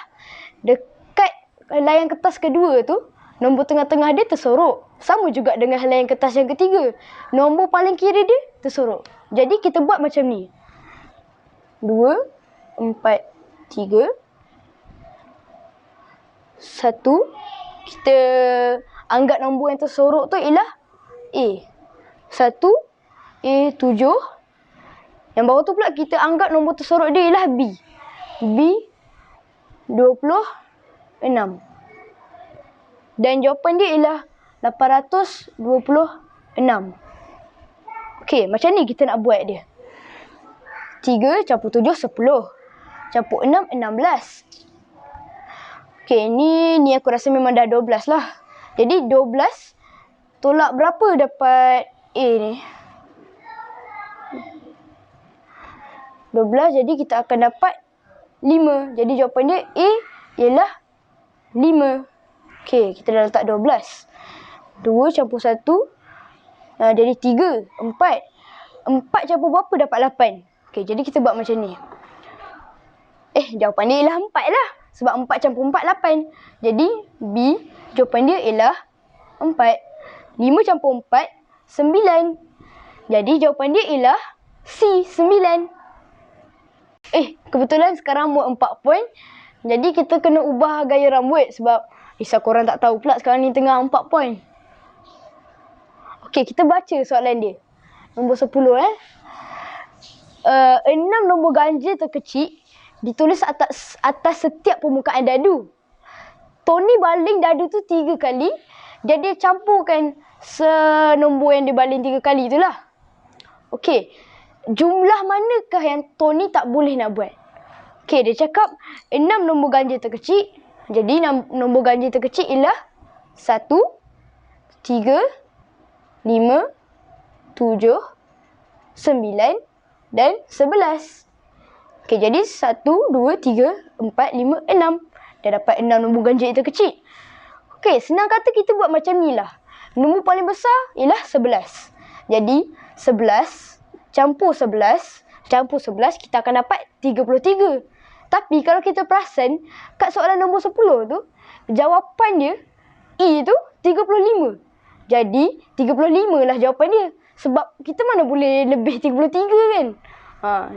dekat helaian kertas kedua tu, nombor tengah-tengah dia tersorok. Sama juga dengan helaian kertas yang ketiga. Nombor paling kiri dia tersorok. Jadi kita buat macam ni. 2, 4, 3. 1. Kita anggap nombor yang tersorok tu ialah A. 1, A7. Yang bawah tu pula kita anggap nombor tersorok dia ialah B. B 26. Dan jawapan dia ialah 826. Okey, macam ni kita nak buat dia. 3 campur 7, 10. Campur 6, 16. Okey, ni aku rasa memang dah 12 lah. Jadi 12 tolak berapa dapat A ni? 12, jadi kita akan dapat 5. Jadi jawapan dia A ialah 5. Okey, kita dah letak 12. 2 campur 1. Jadi 3. 4. 4 campur berapa dapat 8? Okey, jadi kita buat macam ni. Jawapan dia ialah 4 lah. Sebab 4 campur 4, 8. Jadi B, jawapan dia ialah 4. 5 campur 4, 9. Jadi jawapan dia ialah C, 9. Kebetulan sekarang mood 4 poin. Jadi kita kena ubah gaya rambut sebab risau korang tak tahu pula sekarang ni tengah 4 poin. Okey, kita baca soalan dia. Nombor 10 6 nombor ganjil terkecil ditulis atas setiap permukaan dadu. Tony baling dadu tu 3 kali. Jadi dia campurkan senombor yang dia baling 3 kali itulah. Okey. Jumlah manakah yang Tony tak boleh nak buat? Okey, dia cakap 6 nombor ganjil terkecil. Jadi nombor ganjil terkecil ialah 1, 3, 5, 7, 9 dan 11. Okey, jadi 1, 2, 3, 4, 5, 6. Dah dapat 6 nombor ganjil terkecil. Okey, senang kata kita buat macam ni lah. Nombor paling besar ialah 11. Jadi 11 campur 11 kita akan dapat 33. Tapi kalau kita perasan kat soalan nombor 10 tu, jawapan dia E tu 35. Jadi 35 lah jawapan dia. Sebab kita mana boleh lebih 33 kan?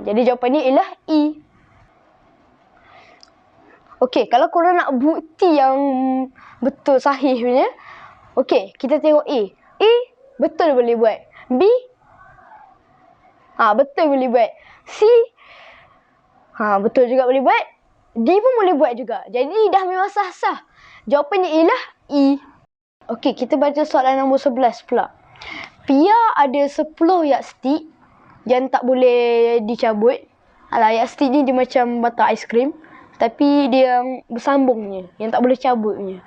Jadi jawapan dia ialah E. Okey, kalau korang nak bukti yang betul sahih punya, okey, kita tengok A. A betul boleh buat. B betul boleh buat. C betul juga boleh buat. D pun boleh buat juga. Jadi dah memang sah-sah. Jawapannya ialah E. Okey, kita baca soalan nombor 11 pula. Pia ada 10 yardstick yang tak boleh dicabut. Yardstick ni dia macam bata aiskrim. Tapi dia yang bersambungnya, yang tak boleh cabutnya.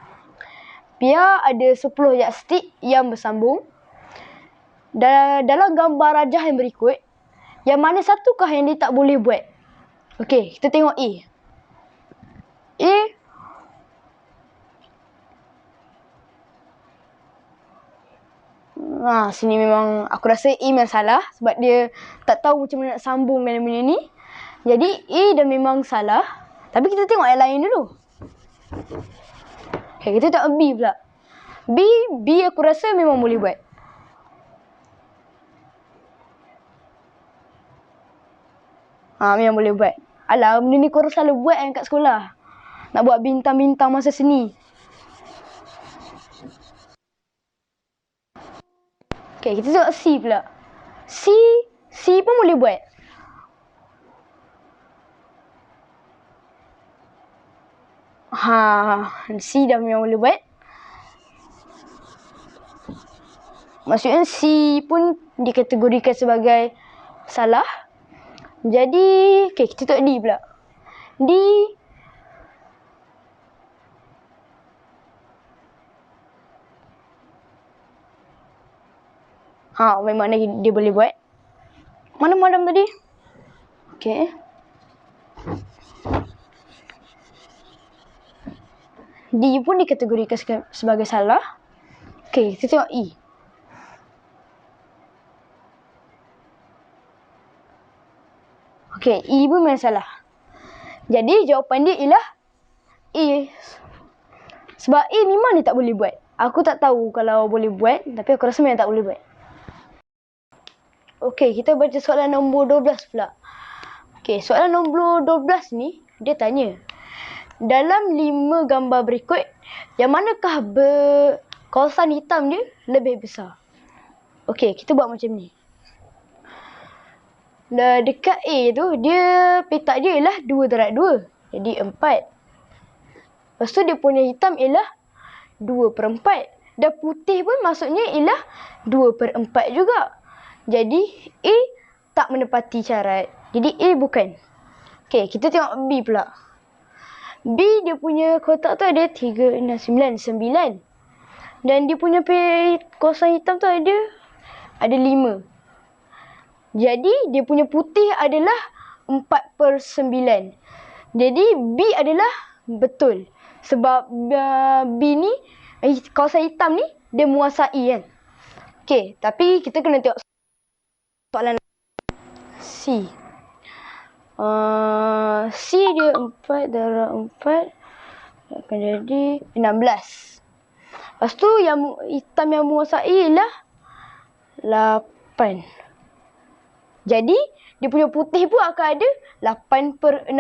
Pia ada 10 yardstick yang bersambung. Dalam gambar rajah yang berikut, yang mana satukah yang dia tak boleh buat? Okey, kita tengok A. Sini memang aku rasa A memang salah sebab dia tak tahu macam mana nak sambung dengan benda ni. Jadi A dah memang salah. Tapi kita tengok yang lain dulu. Okay, kita tengok B pula. B aku rasa memang boleh buat. Memang boleh buat. Alah, benda ni korang selalu buat kan kat sekolah. Nak buat bintang-bintang masa seni. Okay, kita tengok C pula. C pun boleh buat. C dah memang boleh buat. Maksudnya C pun dikategorikan sebagai salah. Jadi, okay, kita tengok D pula. D. Memang dia boleh buat. Mana madam tadi? Okay. D pun dikategorikan sebagai salah. Okay, kita tengok E. Okay, E pun memang salah. Jadi, jawapan dia ialah E. Sebab E memang dia tak boleh buat. Aku tak tahu kalau boleh buat, tapi aku rasa memang tak boleh buat. Okay, kita baca soalan nombor 12 pula. Okay, soalan nombor 12 ni, dia tanya. Dalam 5 gambar berikut, yang manakah kawasan hitam dia lebih besar? Okay, kita buat macam ni. Dekat A tu, petak dia ialah 2/2. Jadi 4. Lepas tu dia punya hitam ialah 2/4. Dan putih pun maksudnya ialah 2/4 juga. Jadi A tak menepati syarat. Jadi A bukan. Okay, kita tengok B pula. B dia punya kotak tu ada 3, 6, 9. Dan dia punya kawasan hitam tu ada 5. Jadi dia punya putih adalah 4/9. Jadi B adalah betul. Sebab B ni, kawasan hitam ni, dia menguasai kan. Okay, tapi kita kena tengok soalan C. C dia 4 darab 4 akan jadi 16. Lepas tu hitam yang menguasai ialah 8. Jadi dia punya putih pun akan ada 8/16.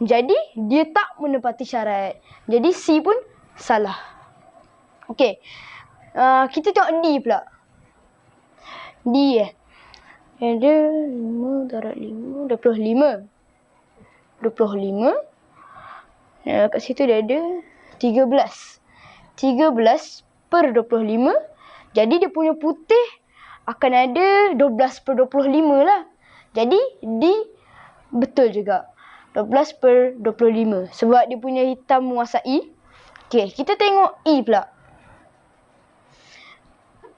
Jadi dia tak menepati syarat. Jadi C pun salah. Okey. Kita tengok D pula. D ada 5 darab 5, 25. 25. Kat situ dia ada 13. 13/25. Jadi dia punya putih akan ada 12/25 lah. Jadi D betul juga. 12/25. Sebab dia punya hitam menguasai. Okay, kita tengok E pula.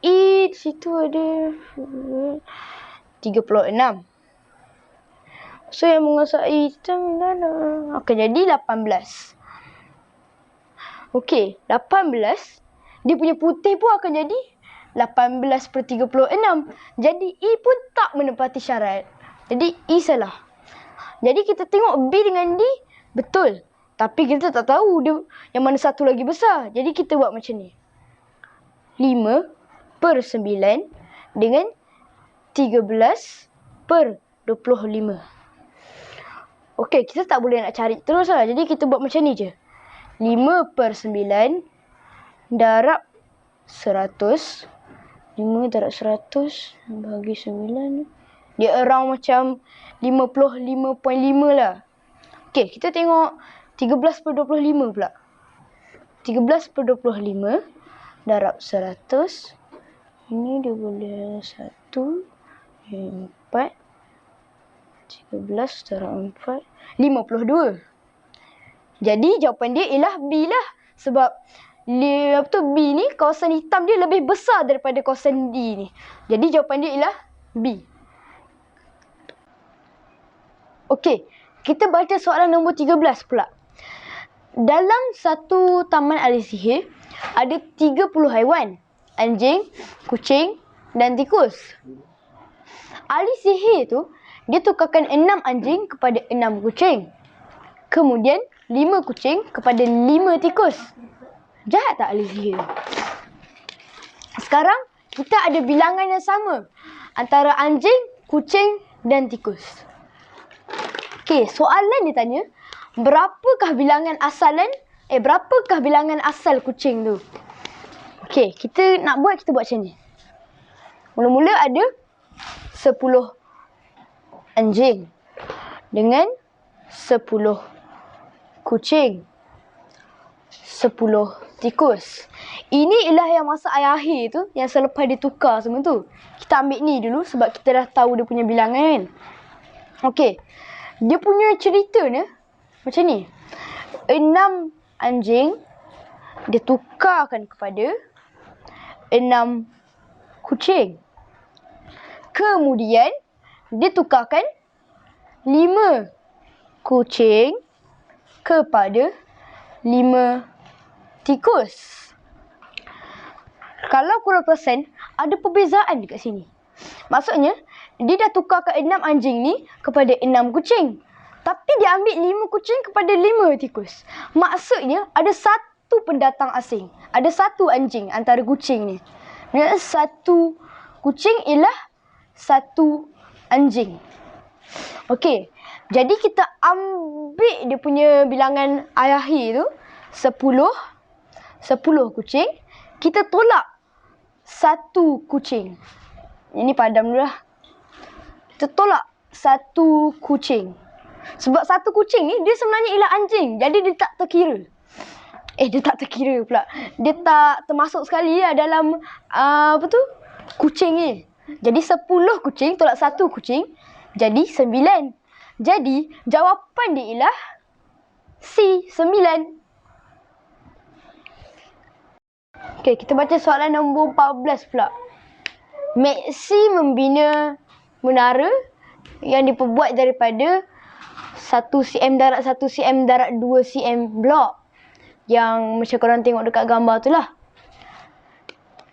E di situ ada 36. So yang menguasai hitam akan jadi 18. Okey, 18. Dia punya putih pun akan jadi 18/36. Jadi E pun tak menepati syarat. Jadi E salah. Jadi kita tengok B dengan D betul. Tapi kita tak tahu dia yang mana satu lagi besar. Jadi kita buat macam ni. 5/9 dengan 13/25. Okey, kita tak boleh nak cari terus lah. Jadi kita buat macam ni je. 5/9 darab 100. 5 darab 100 bagi 9. Dia around macam 55.5 lah. Okey, kita tengok 13/25 pula. 13/25 darab 100. Ini dia boleh 1, 4. 13 darab 4. 52. Jadi jawapan dia ialah B lah. Sebab B ni kawasan hitam dia lebih besar daripada kawasan D ni. Jadi jawapan dia ialah B. Okey, kita baca soalan nombor 13 pula. Dalam satu taman ahli sihir ada 30 haiwan. Anjing, kucing dan tikus. Ahli sihir tu dia tukarkan 6 anjing kepada 6 kucing. Kemudian 5 kucing kepada 5 tikus. Jahat tak ahli sihir? Sekarang kita ada bilangan yang sama antara anjing, kucing dan tikus. Okey, soalan dia tanya, berapakah bilangan asal kucing tu? Okey, kita nak buat, kita buat macam ni. Mula-mula ada 10 anjing dengan 10 kucing, 10 tikus. Ini ialah yang masa akhir tu, yang selepas dia tukar semua tu. Kita ambil ni dulu sebab kita dah tahu dia punya bilangan kan. Okey. Dia punya cerita ni macam ni. 6 anjing dia tukarkan kepada 6 kucing. Kemudian dia tukarkan 5 kucing kepada 5 tikus. Kalau korang perasan, ada perbezaan dekat sini. Maksudnya, dia dah tukarkan 6 anjing ni kepada 6 kucing. Tapi dia ambil 5 kucing kepada 5 tikus. Maksudnya, ada satu pendatang asing. Ada satu anjing antara kucing ni. Maksudnya, satu kucing ialah satu anjing. Okey. Jadi, kita ambil dia punya bilangan akhir tu. 10 kucing. Kita tolak 1 kucing. Ini padam dulu lah. Kita tolak 1 kucing. Sebab 1 kucing ni dia sebenarnya ialah anjing. Jadi dia tak terkira. Dia tak terkira pula. Dia tak termasuk sekali lah dalam kucing ni. Jadi 10 kucing tolak 1 kucing. Jadi 9. Jadi jawapan dia ialah C, 9. Okey, kita baca soalan nombor 14 pula. Maxi membina menara yang diperbuat daripada 1 cm darat 1 cm darat 2 cm blok. Yang macam korang tengok dekat gambar tu lah.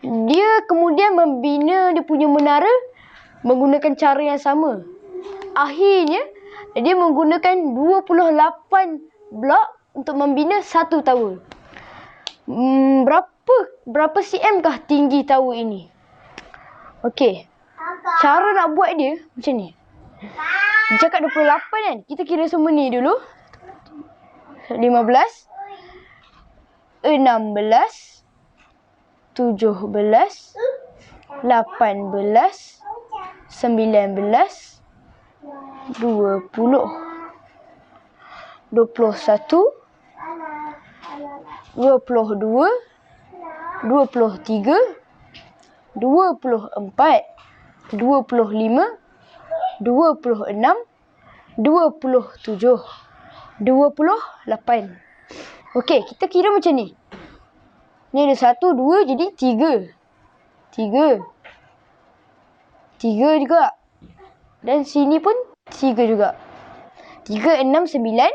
Dia kemudian membina dia punya menara menggunakan cara yang sama. Akhirnya, dia menggunakan 28 blok untuk membina satu tower. Berapa cm kah tinggi tower ini? Okey. Cara nak buat dia macam ni. Dia cakap 28 kan? Kita kira semua ni dulu. 15, 16, 17, 18, 19, 20, 21, 22, 23, 24, 25, 26, 27, 28. Okey, kita kira macam ni. Ni ada 1, 2, jadi 3. 3 juga. Dan sini pun 3 juga. 3, 6, 9.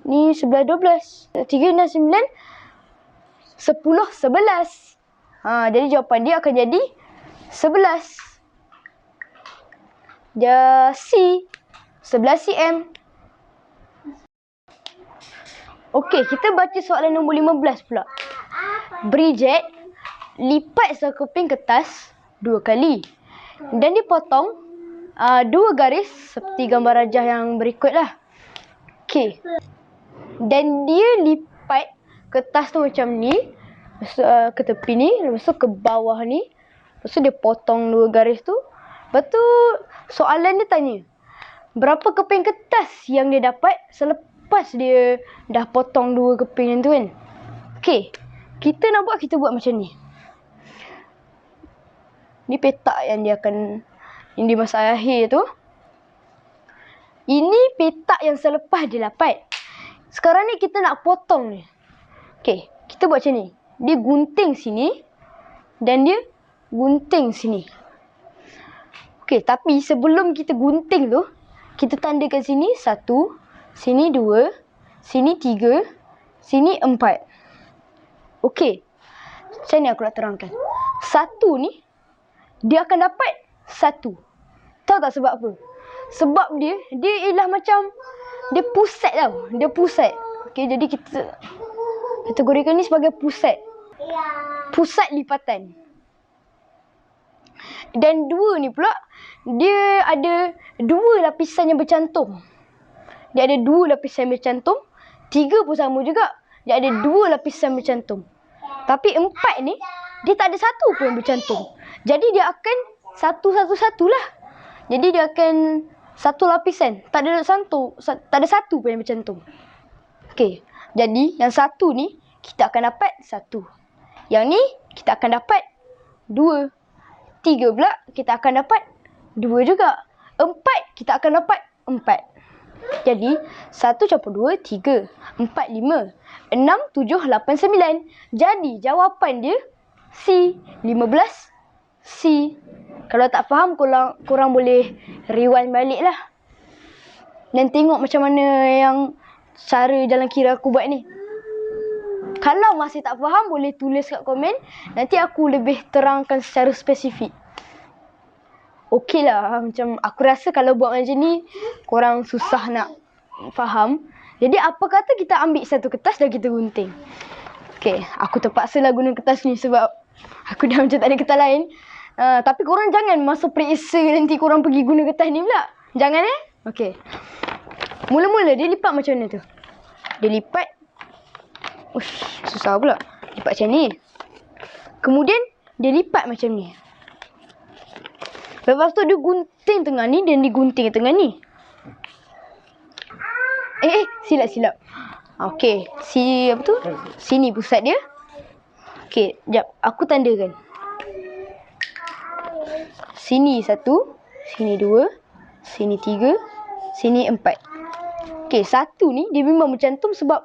Ni 11, 12. 3, 6, 9. 10, 11. Jadi jawapan dia akan jadi 11. Dia C. 11 cm. Okey, kita baca soalan nombor 15 pula. Bridget lipat sekeping kertas 2 kali. Dan dipotong 2 garis seperti gambar rajah yang berikut lah. Okey. Dan dia lipat kertas tu macam ni. Ke tepi ni. Lepas tu ke bawah ni. Lepas tu dia potong 2 garis tu. Lepas tu soalan dia tanya, berapa keping kertas yang dia dapat selepas dia dah potong 2 keping tu kan? Okey. Kita nak buat, kita buat macam ni. Ni petak yang dia akan, yang di masa akhir tu. Ini petak yang selepas dia dapat. Sekarang ni kita nak potong ni. Okey, kita buat macam ni. Dia gunting sini dan dia gunting sini. Okey, tapi sebelum kita gunting tu, kita tandakan sini 1, sini 2, sini 3, sini 4. Okey. Macam ni aku nak terangkan. 1 ni dia akan dapat 1. Tahu tak sebab apa? Sebab dia ialah macam dia pusat tau. Dia pusat. Okey, jadi kita kategorikan ni sebagai pusat. Pusat lipatan. Dan 2 ni pula, dia ada 2 lapisan yang bercantum. Dia ada 2 lapisan bercantum. 3 pun sama juga. Dia ada 2 lapisan bercantum. Tapi 4 ni, dia tak ada satu pun yang bercantum. Jadi dia akan satu-satu-satu lah. Jadi dia akan satu lapisan. Tak ada satu pun yang bercantum. Okey. Jadi yang satu ni, kita akan dapat 1. Yang ni, kita akan dapat 2. 3 pula, kita akan dapat 2 juga. 4, kita akan dapat 4. Jadi, 1 campur 2, 3. 4, 5. 6, 7, 8, 9. Jadi, jawapan dia C. 15 C. Kalau tak faham, korang boleh rewind balik lah. Dan tengok macam mana yang cara jalan kira aku buat ni. Kalau masih tak faham, boleh tulis kat komen. Nanti aku lebih terangkan secara spesifik. Okey lah, macam aku rasa kalau buat macam ni, korang susah nak faham. Jadi apa kata kita ambil satu kertas dan kita gunting. Okey, aku terpaksa lah guna kertas ni sebab aku dah macam tak ada kertas lain. Tapi korang jangan masa periksa nanti korang pergi guna kertas ni pula. Jangan Okey. Mula-mula dia lipat macam mana tu? Dia lipat. Ush, susah pula. Lipat macam ni. Kemudian dia lipat macam ni. Lepas tu dia gunting tengah ni dan digunting tengah ni. Silap. Okey, apa tu? Sini pusat dia. Okey, jap aku tandakan. Sini 1, sini 2, sini 3, sini 4. Okey, 1 ni dia memang bercantum sebab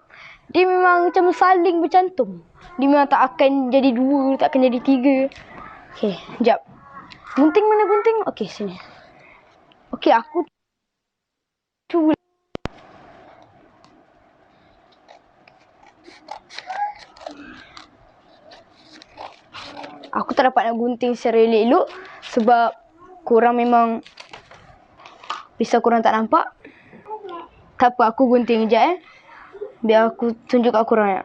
dia memang macam saling bercantum. Dia memang tak akan jadi 2, tak akan jadi 3. Okey, jap. Gunting mana gunting? Okey, sini. Okey, aku cuba. Aku tak dapat nak gunting secara elok-elok sebab korang memang risau korang tak nampak. Tak apa, aku gunting sekejap biar aku tunjuk kat korang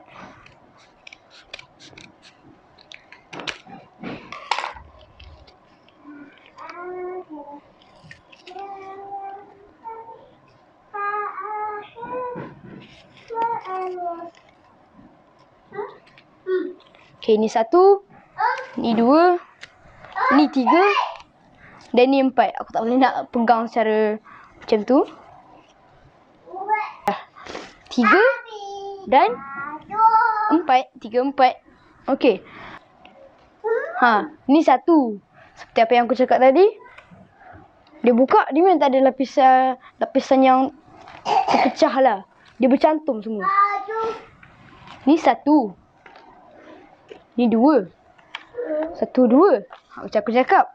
Okey, ni 1, ni 2, ni 3 dan ni 4. Aku tak boleh nak pegang secara macam tu. 3 dan 4. 3, 4. Okey. Ni 1. Seperti apa yang aku cakap tadi. Dia buka, dia memang tak ada lapisan yang terpecah lah. Dia bercantum semua. Ni 1. Ni 2. 1, 2. Macam aku cakap.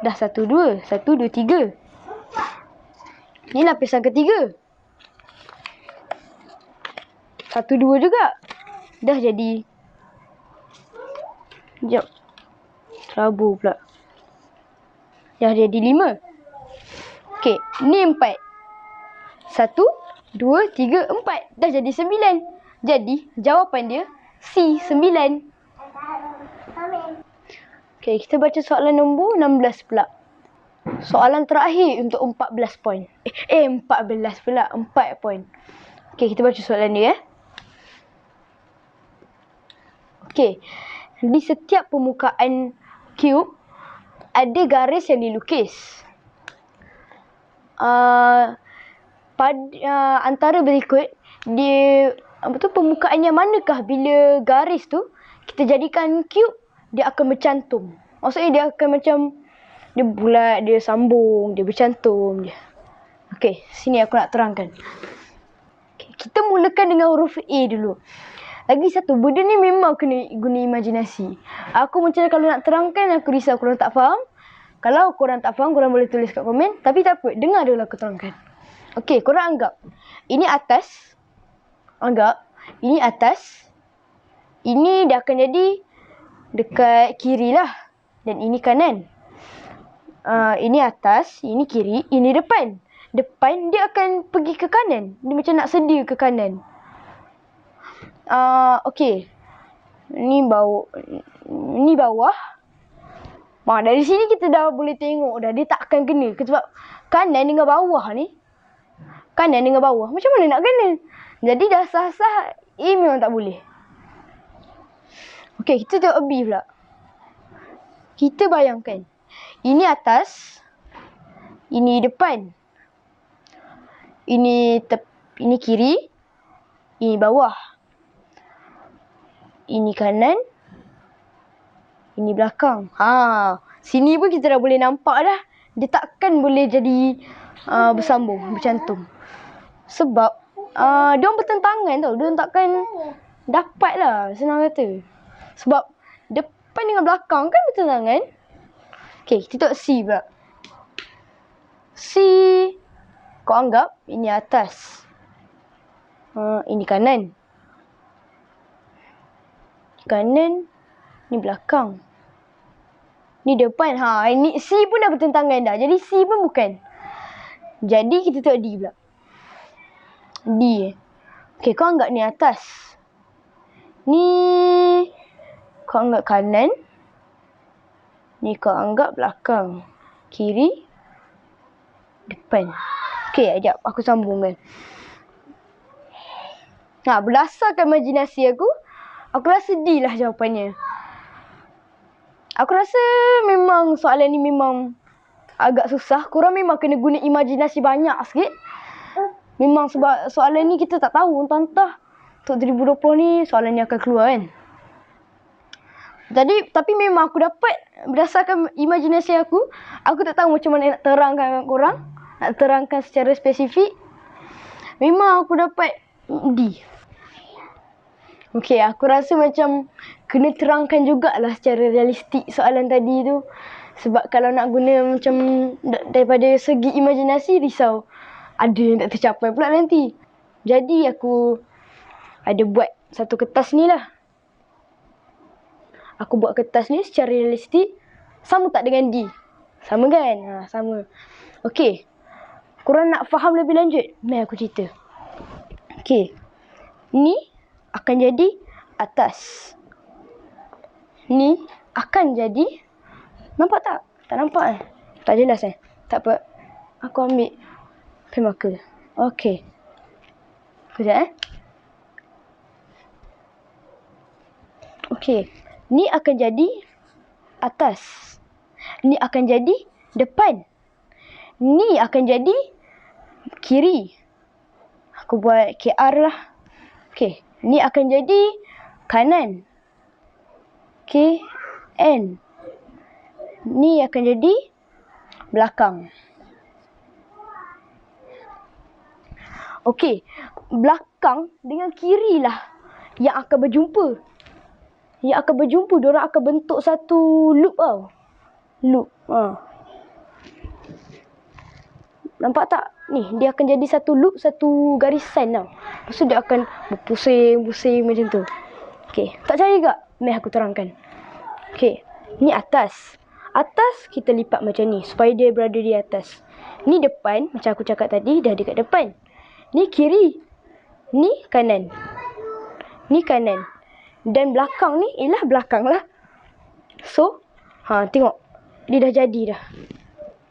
Dah 1, 2. 1, 2, 3. Ni lapisan ketiga. 1, 2 juga. Dah jadi. Sekejap. Terabur pula. Dah jadi 5. Okey. Ni 4. 1, 2, 3, 4. Dah jadi 9. Jadi jawapan dia C. 9. Okey, kita baca soalan nombor 16 pula. Soalan terakhir untuk 14 poin. 14 pula. 4 poin. Okey, kita baca soalan dia. Okey. Di setiap permukaan cube ada garis yang dilukis. Antara berikut permukaan yang manakah bila garis tu kita jadikan cube dia akan bercantum. Maksudnya dia akan macam dia bulat, dia sambung, dia bercantum je. Okey, sini aku nak terangkan. Okay, kita mulakan dengan huruf A dulu. Lagi satu, benda ni memang kena guna imajinasi. Aku macam kalau nak terangkan, aku risau korang tak faham. Kalau korang tak faham, korang boleh tulis kat komen. Tapi tak apa, dengar dulu aku terangkan. Okey, korang anggap. Ini atas. Anggap. Ini atas. Ini dah akan jadi dekat kiri lah. Dan ini kanan. Ini atas, ini kiri, ini depan. Depan dia akan pergi ke kanan. Dia macam nak sedia ke kanan. Okey. Ini bawah. Dari sini kita dah boleh tengok dah dia takkan kena. Sebab kanan dengan bawah ni. Kanan dengan bawah. Macam mana nak kena? Jadi dah sah-sah A memang tak boleh. Okey, kita tengok B pula. Kita bayangkan. Ini atas. Ini depan. Ini kiri. Ini bawah. Ini kanan. Ini belakang. Sini pun kita dah boleh nampak dah. Dia takkan boleh jadi bersambung, bercantum. Sebab diorang bertentangan tau. Diorang takkan dapat lah, senang kata. Sebab depan dengan belakang kan bertentangan. Okay, kita tengok C pula. C, kau anggap ini atas. Ini kanan. Kanan, ni belakang. Ni depan. Ini C pun dah bertentangan dah. Jadi C pun bukan. Jadi kita tengok D pula. D. Okay, kau anggap ni atas. Ni kau anggap kanan. Ni kau anggap belakang. Kiri. Depan. Okay, sekejap. Aku sambungkan. Berdasarkan imajinasi aku rasa D lah jawapannya. Aku rasa memang soalan ni memang agak susah. Korang memang kena guna imajinasi banyak sikit. Memang sebab soalan ni kita tak tahu entah-entah untuk 2020 ni soalan ni akan keluar kan. Tapi memang aku dapat berdasarkan imajinasi aku tak tahu macam mana nak terangkan kat korang. Nak terangkan secara spesifik. Memang aku dapat D. Okay, aku rasa macam kena terangkan jugalah secara realistik soalan tadi tu. Sebab kalau nak guna macam daripada segi imajinasi, risau. Ada yang tak tercapai pula nanti. Jadi aku ada buat satu kertas ni lah. Aku buat kertas ni secara realistik. Sama tak dengan D? Sama kan? Sama. Okay. Korang nak faham lebih lanjut? Mari aku cerita. Okay. Ni akan jadi atas. Ni akan jadi. Nampak tak? Tak nampak Tak jelas Tak apa. Aku ambil pen marker. Okay. Sekejap Okay. Ni akan jadi atas. Ni akan jadi depan. Ni akan jadi kiri. Aku buat KR lah. Okay. Ni akan jadi kanan. KN. Ni akan jadi belakang. Okey, belakang dengan kiri lah yang akan berjumpa. Yang akan berjumpa, diorang akan bentuk satu loop tau. Loop. Nampak tak? Ni, dia akan jadi satu loop, satu garisan tau. Lepas tu dia akan berpusing-pusing macam tu. Okey, tak percaya tak? Mari aku terangkan. Okey, ni atas. Atas kita lipat macam ni supaya dia berada di atas. Ni depan, macam aku cakap tadi, dah dekat depan. Ni kiri. Ni kanan. Ni kanan. Dan belakang ni ialah belakang lah. So, tengok. Dia dah jadi dah.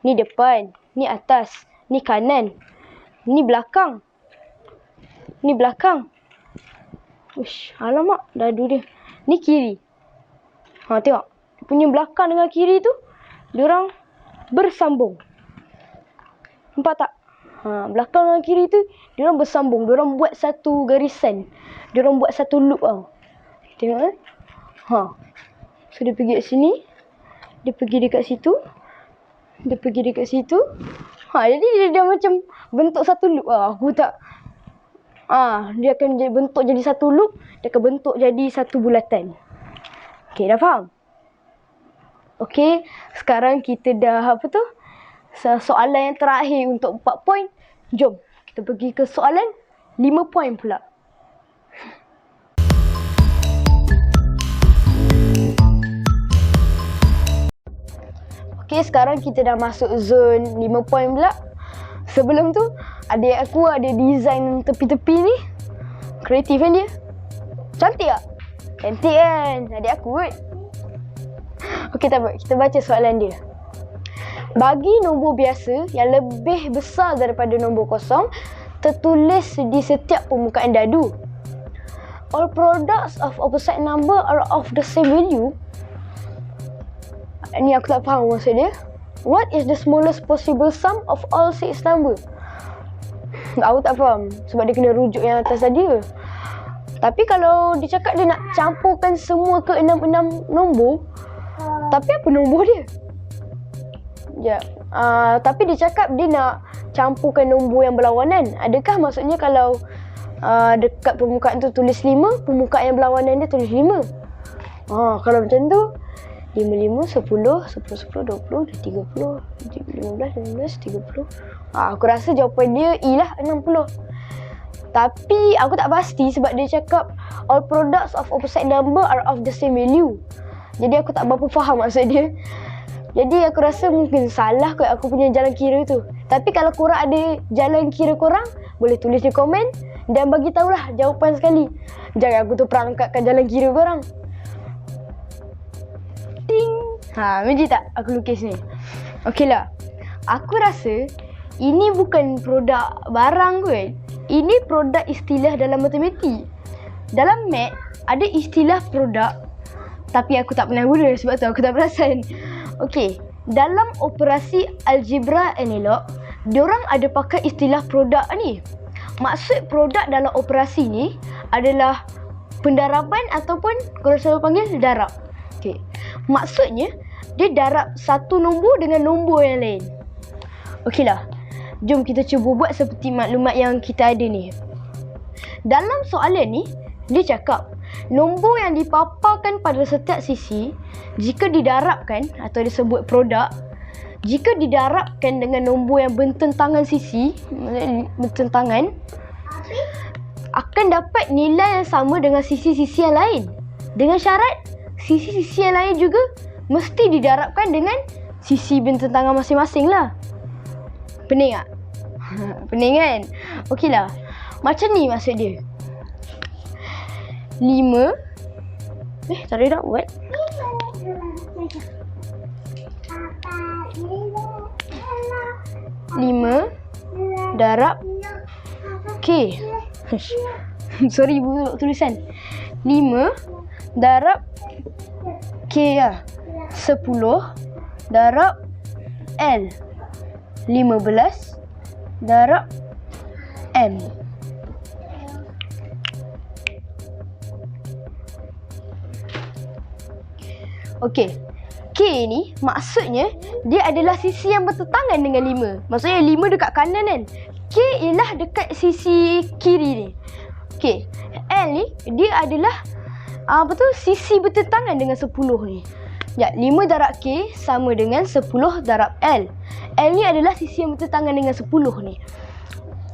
Ni depan. Ni atas. Ni kanan. Ni belakang. Ni belakang. Uish, alamak. Dadu dia. Ni kiri. Tengok. Punya belakang dengan kiri tu, diorang bersambung. Nampak tak? Belakang dengan kiri tu, diorang bersambung. Diorang buat satu garisan. Diorang buat satu loop tau. Tengok So, dia pergi kat sini. Dia pergi dekat situ. Dia pergi dekat situ. Jadi dia dah macam bentuk satu loop tau. Aku tak... dia akan bentuk jadi satu loop. Dia akan bentuk jadi satu bulatan. Okay, dah faham? Okay, sekarang kita dah soalan yang terakhir untuk 4 poin. Jom, kita pergi ke soalan 5 poin pula. Okay, sekarang kita dah masuk zon 5 poin pula. Sebelum tu, adik aku ada design tepi-tepi ni. Kreatif kan dia? Cantik tak? Cantik kan? Adik aku kot. Okey, tak apa. Kita baca soalan dia. Bagi nombor biasa yang lebih besar daripada nombor kosong, tertulis di setiap permukaan dadu. All products of opposite number are of the same value. Ni aku tak faham maksud dia. What is the smallest possible sum of all 6 number? Aku tak faham sebab dia kena rujuk yang atas tadi ke. Tapi kalau dia cakap dia nak campurkan semua ke 6 nombor, tapi apa nombor dia? Ya. Tapi dia cakap dia nak campurkan nombor yang berlawanan. Adakah maksudnya kalau dekat permukaan tu tulis 5, permukaan yang berlawanan dia tulis 5? Kalau macam tu 5, 5, 10, 10, 10, 20, 30, 15, 15, 30. Aku rasa jawapan dia E lah, 60. Tapi aku tak pasti sebab dia cakap all products of opposite number are of the same value. Jadi aku tak berapa faham maksud dia. Jadi aku rasa mungkin salah kot aku punya jalan kira tu. Tapi kalau korang ada jalan kira korang, boleh tulis di komen dan bagi tahulah jawapan sekali. Jangan aku tu perangkatkan jalan kira korang. Ting. Macam tak aku lukis ni. Okeylah. Aku rasa ini bukan produk barang kot. Ini produk istilah dalam matematik. Dalam math ada istilah produk, tapi aku tak pernah guna sebab tu aku tak perasan. Okey, dalam operasi algebra analog, diorang ada pakai istilah produk ni. Maksud produk dalam operasi ni adalah pendaraban ataupun kalau saya panggil darab. Okey. Maksudnya dia darab satu nombor dengan nombor yang lain. Okeylah. Jom kita cuba buat seperti maklumat yang kita ada ni. Dalam soalan ni, dia cakap nombor yang dipaparkan pada setiap sisi jika didarabkan atau disebut produk, jika didarabkan dengan nombor yang bertentangan sisi, bertentangan, akan dapat nilai yang sama dengan sisi-sisi yang lain. Dengan syarat sisi-sisi yang lain juga mesti didarabkan dengan sisi bertentangan masing-masing lah. Pening tak? Pening kan? Okeylah. Macam ni maksud dia. 5. Tak ada nak buat. 5 darab K. Sorry ibu tulisan. 5 darab K lah. 10 darab L. 15 darab M. Okey. K ni maksudnya dia adalah sisi yang bertentangan dengan 5. Maksudnya 5 dekat kanan kan. K ialah dekat sisi kiri ni. Okey. L ni dia adalah sisi bertentangan dengan 10 ni. Ya, 5 darab K sama dengan 10 darab L. L ni adalah sisi yang bertentangan dengan 10 ni.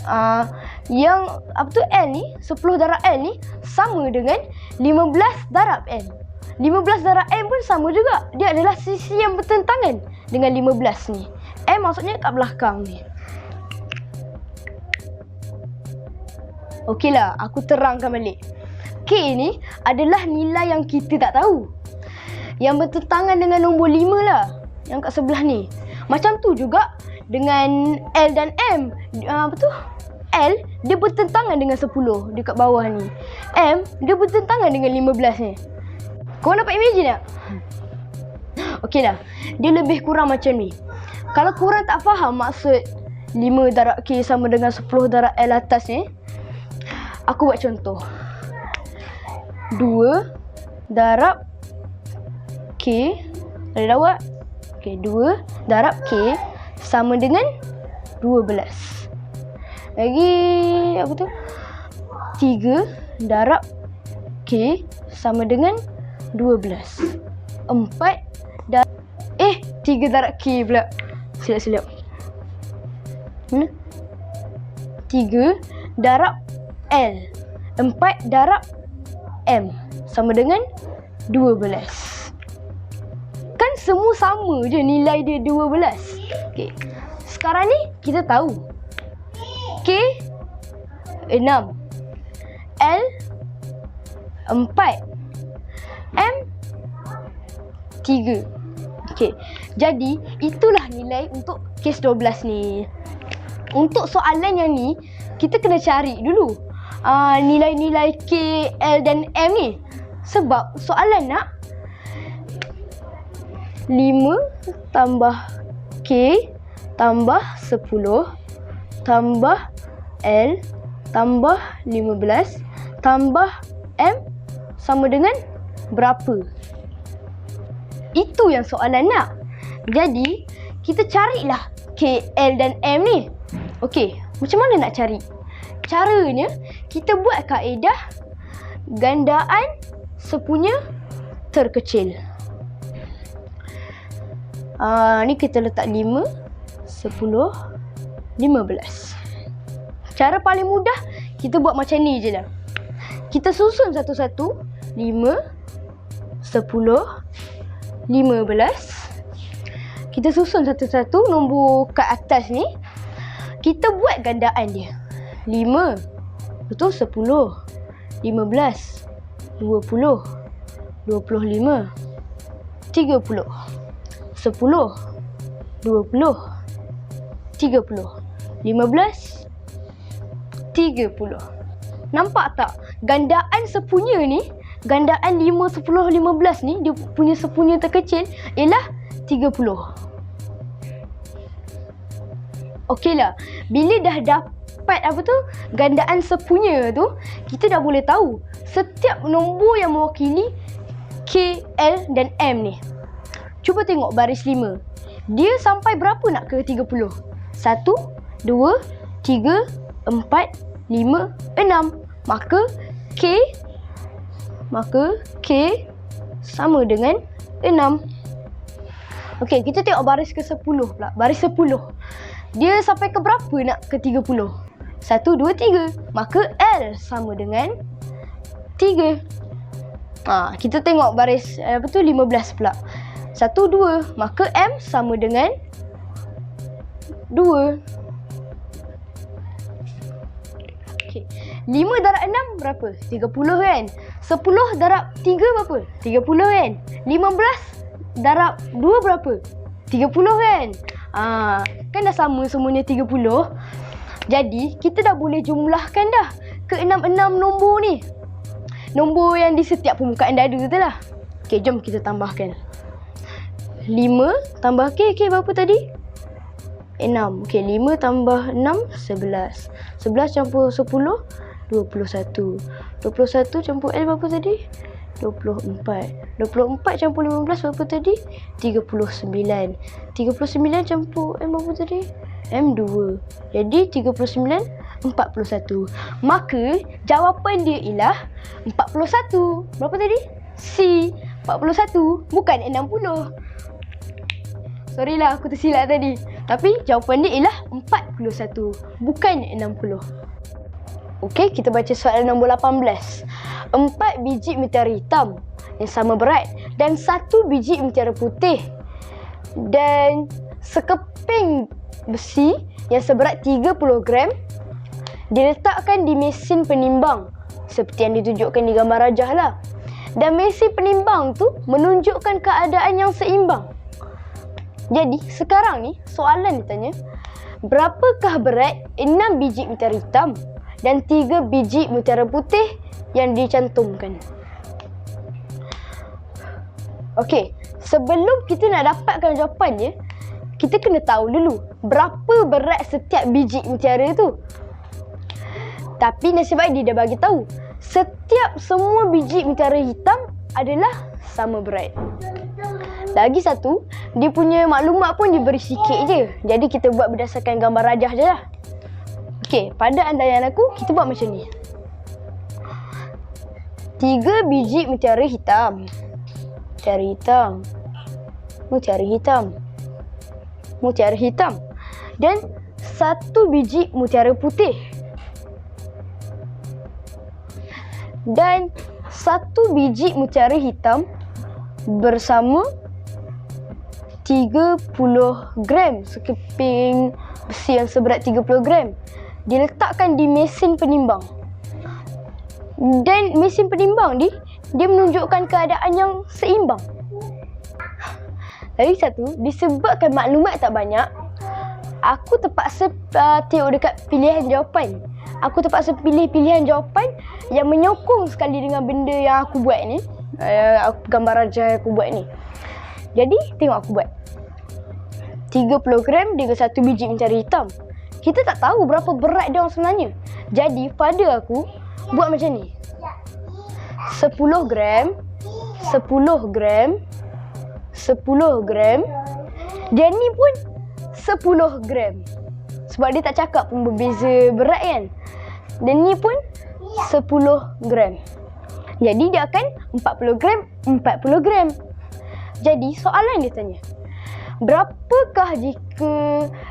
L ni, 10 darab L ni sama dengan 15 darab M. 15 darab M pun sama juga. Dia adalah sisi yang bertentangan dengan 15 ni. M maksudnya kat belakang ni. Okeylah, aku terangkan balik. K ni adalah nilai yang kita tak tahu. Yang bertentangan dengan nombor 5 lah. Yang kat sebelah ni. Macam tu juga dengan L dan M. L dia bertentangan dengan 10 dekat bawah ni. M dia bertentangan dengan 15 ni. Kau dapat imagine tak? Okeylah. Dia lebih kurang macam ni. Kalau korang tak faham maksud 5 darab K sama dengan 10 darab L atas ni, aku buat contoh. 2 darab K. Ada dah buat? Okey, 2 darab K sama dengan 12. Lagi 3 darab K sama dengan 12. 4 darab 3 darab K pula. Silap-silap. 3 darab L. 4 darab M sama dengan 12. Kan semua sama je nilai dia 12. Okey. Sekarang ni kita tahu K 6, L 4, M 3. Okey, jadi itulah nilai untuk kes 12 ni. Untuk soalan yang ni, kita kena cari dulu nilai-nilai K, L dan M ni. Sebab soalan nak 5 tambah K tambah 10 tambah L tambah 15 tambah M sama dengan berapa? Itu yang soalan nak. Jadi, kita carilah K, L dan M ni. Okey, macam mana nak cari? Caranya, kita buat kaedah gandaan sepunya terkecil. Ni kita letak 5, 10, 15. Cara paling mudah, kita buat macam ni je lah. Kita susun satu-satu. 5, 10, 15. Kita susun satu-satu nombor kat atas ni. Kita buat gandaan dia. 5, betul 10, 15, 20, 25, 30, 10, 20, 30, 15, 30. Nampak tak? Gandaan sepunya ni, gandaan 5, 10, 15 ni, dia punya sepunya terkecil ialah 30. Okeylah, bila dah dapat gandaan sepunya tu, kita dah boleh tahu setiap nombor yang mewakili K, L dan M ni. Cuba tengok baris 5. Dia sampai berapa nak ke 30? 1, 2, 3, 4, 5, 6. Maka K sama dengan 6. Okey, kita tengok baris ke 10 pula. Baris 10. Dia sampai ke berapa nak ke 30? 1, 2, 3. Maka L sama dengan 3. Kita tengok baris 15 pula. 1, 2. Maka M sama dengan 2. Okay. 5 darab 6 berapa? 30 kan? 10 darab 3 berapa? 30 kan? 15 darab 2 berapa? 30 kan? Kan dah sama semuanya 30. Jadi, kita dah boleh jumlahkan dah ke 6 nombor ni. Nombor yang di setiap permukaan dada tu lah. Okay, jom kita tambahkan. 5 tambah K berapa tadi? 6. Okay, 5 tambah 6, 11. 11 campur 10, 21. 21 campur L berapa tadi? 24. 24 campur 15 berapa tadi? 39. 39 campur M berapa tadi? M 2. Jadi 39, 41. Maka jawapan dia ialah 41. Berapa tadi? C. 41. Bukan 60. Sorry lah, aku tersilap tadi. Tapi jawapan dia ialah 41. Bukan 60. Okey, kita baca soalan nombor 18. 4 biji mutiara hitam yang sama berat dan 1 biji mutiara putih dan sekeping besi yang seberat 30 gram diletakkan di mesin penimbang seperti yang ditunjukkan di gambar rajah lah. Dan mesin penimbang tu menunjukkan keadaan yang seimbang. Jadi sekarang ni soalan ditanya, berapakah berat 6 biji mutiara hitam dan 3 biji mutiara putih yang dicantumkan? Okey, sebelum kita nak dapatkan jawapannya, kita kena tahu dulu berapa berat setiap biji mutiara tu. Tapi nasib baik dia dah bagi tahu, setiap semua biji mutiara hitam adalah sama berat. Lagi satu, dia punya maklumat pun diberi sikit je. Jadi kita buat berdasarkan gambar rajah je lah. Okey, pada andaian aku, kita buat macam ni. 3 biji mutiara hitam. Mutiara hitam. Mutiara hitam. Mutiara hitam. Dan 1 biji mutiara putih. Dan 1 biji mutiara hitam bersama 30 gram sekeping besi yang seberat 30 gram diletakkan di mesin penimbang. Dan mesin penimbang dia menunjukkan keadaan yang seimbang. Lagi satu, disebabkan maklumat tak banyak, aku terpaksa tengok dekat pilihan jawapan. Aku terpaksa pilih pilihan jawapan yang menyokong sekali dengan benda yang aku buat ni. Gambar rajah yang aku buat ni. Jadi, tengok aku buat. 30 gram dengan 1 biji mencari hitam. Kita tak tahu berapa berat dia orang sebenarnya. Jadi, pada aku, buat macam ni. 10 gram, 10 gram, 10 gram. Dia ni pun 10 gram. Sebab dia tak cakap pun berbeza berat kan. Dan ni pun 10 gram. Jadi dia akan 40 gram, 40 gram. Jadi soalan dia tanya, berapakah jika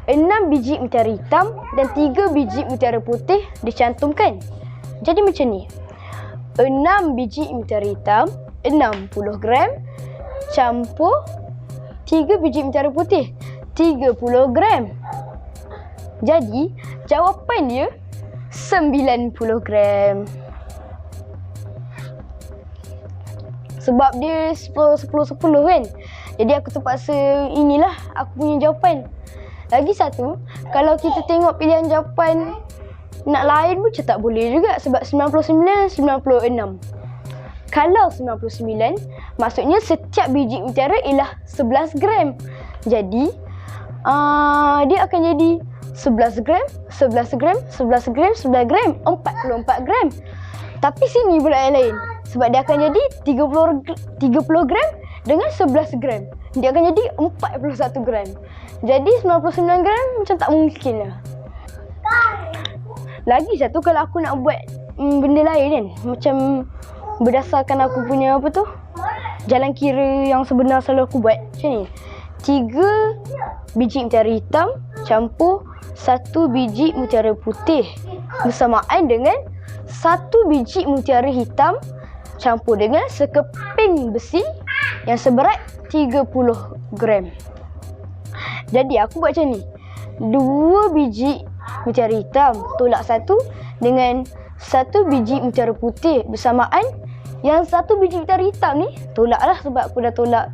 6 biji mutiara hitam dan 3 biji mutiara putih dicantumkan? Jadi macam ni. 6 biji mutiara hitam, 60 gram, campur 3 biji mutiara putih, 30 gram. Jadi jawapan dia 90 gram. Sebab dia 10-10-10 kan. Jadi aku terpaksa, inilah aku punya jawapan. Lagi satu, kalau kita tengok pilihan jawapan nak lain pun macam tak boleh juga. Sebab 99-96. Kalau 99, maksudnya setiap biji mutiara ialah 11 gram. Jadi dia akan jadi 11 gram, 11 gram, 11 gram, 11 gram, 44 gram. Tapi sini pula yang lain. Sebab dia akan jadi 30 gram dengan 11 gram. Dia akan jadi 41 gram. Jadi 99 gram macam tak mungkin lah. Lagi satu, kalau aku nak buat benda lain kan, macam berdasarkan aku punya apa tu, jalan kira yang sebenar selalu aku buat macam ni. 3 biji mutiara hitam campur 1 biji mutiara putih bersamaan dengan 1 biji mutiara hitam campur dengan sekeping besi yang seberat 30 gram. Jadi aku buat macam ni. 2 biji mutiara hitam tolak 1 dengan 1 biji mutiara putih bersamaan yang 1 biji mutiara hitam ni tolaklah sebab aku dah tolak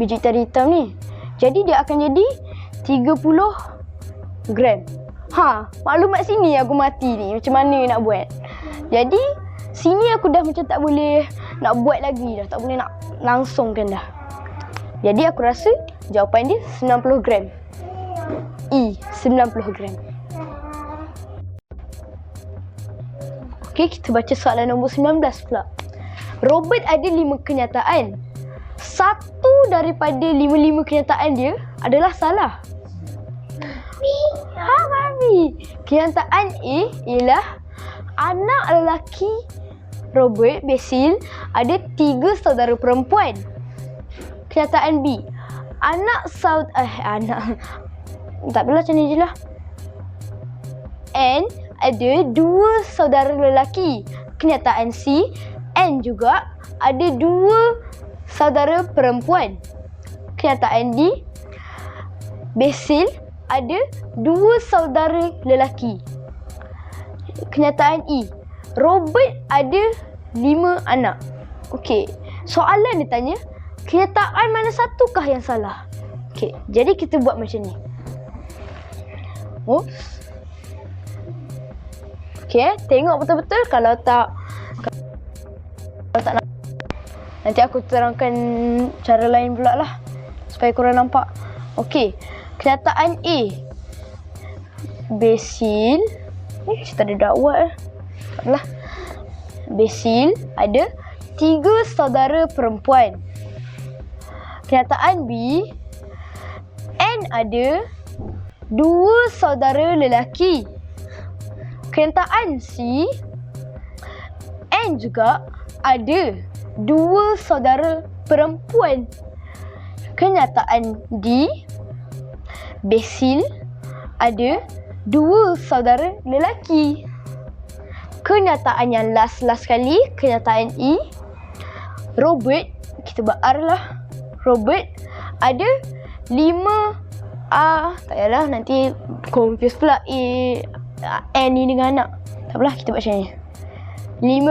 biji mutiara hitam ni. Jadi dia akan jadi 30 gram. Maklumat sini aku mati ni. Macam mana nak buat? Jadi sini aku dah macam tak boleh nak buat lagi dah. Tak boleh nak langsungkan dah. Jadi aku rasa jawapan dia 90 gram. 90 gram. Okey, kita baca soalan nombor 19 pula. Robert ada 5 kenyataan. Satu daripada 5 kenyataan dia adalah salah. Mami. Kenyataan A ialah anak lelaki Robert, Basil, ada 3 saudara perempuan. Kenyataan B, tak apalah, macam ni je lah. N ada 2 saudara lelaki. Kenyataan C, N juga ada 2 saudara perempuan. Kenyataan D, Basil ada 2 saudara lelaki. Kenyataan E, Robert ada 5 anak. Okey, soalan dia tanya, kenyataan mana satukah yang salah? Okey, jadi kita buat macam ni. Okey, tengok betul-betul. Kalau tak nak, nanti aku terangkan cara lain pula lah supaya korang nampak. Okey, kenyataan A, Basil, kita ada dakwah taklah. Basil ada 3 saudara perempuan. Kenyataan B, N ada 2 saudara lelaki. Kenyataan C, N juga ada 2 saudara perempuan. Kenyataan D, Basil ada 2 saudara lelaki. Kenyataan yang last sekali, kenyataan E, Robert, kita buat R lah. Robert ada 5 tak payahlah, nanti confuse pula N ni dengan anak. Tak apalah, kita buat macam ni. 5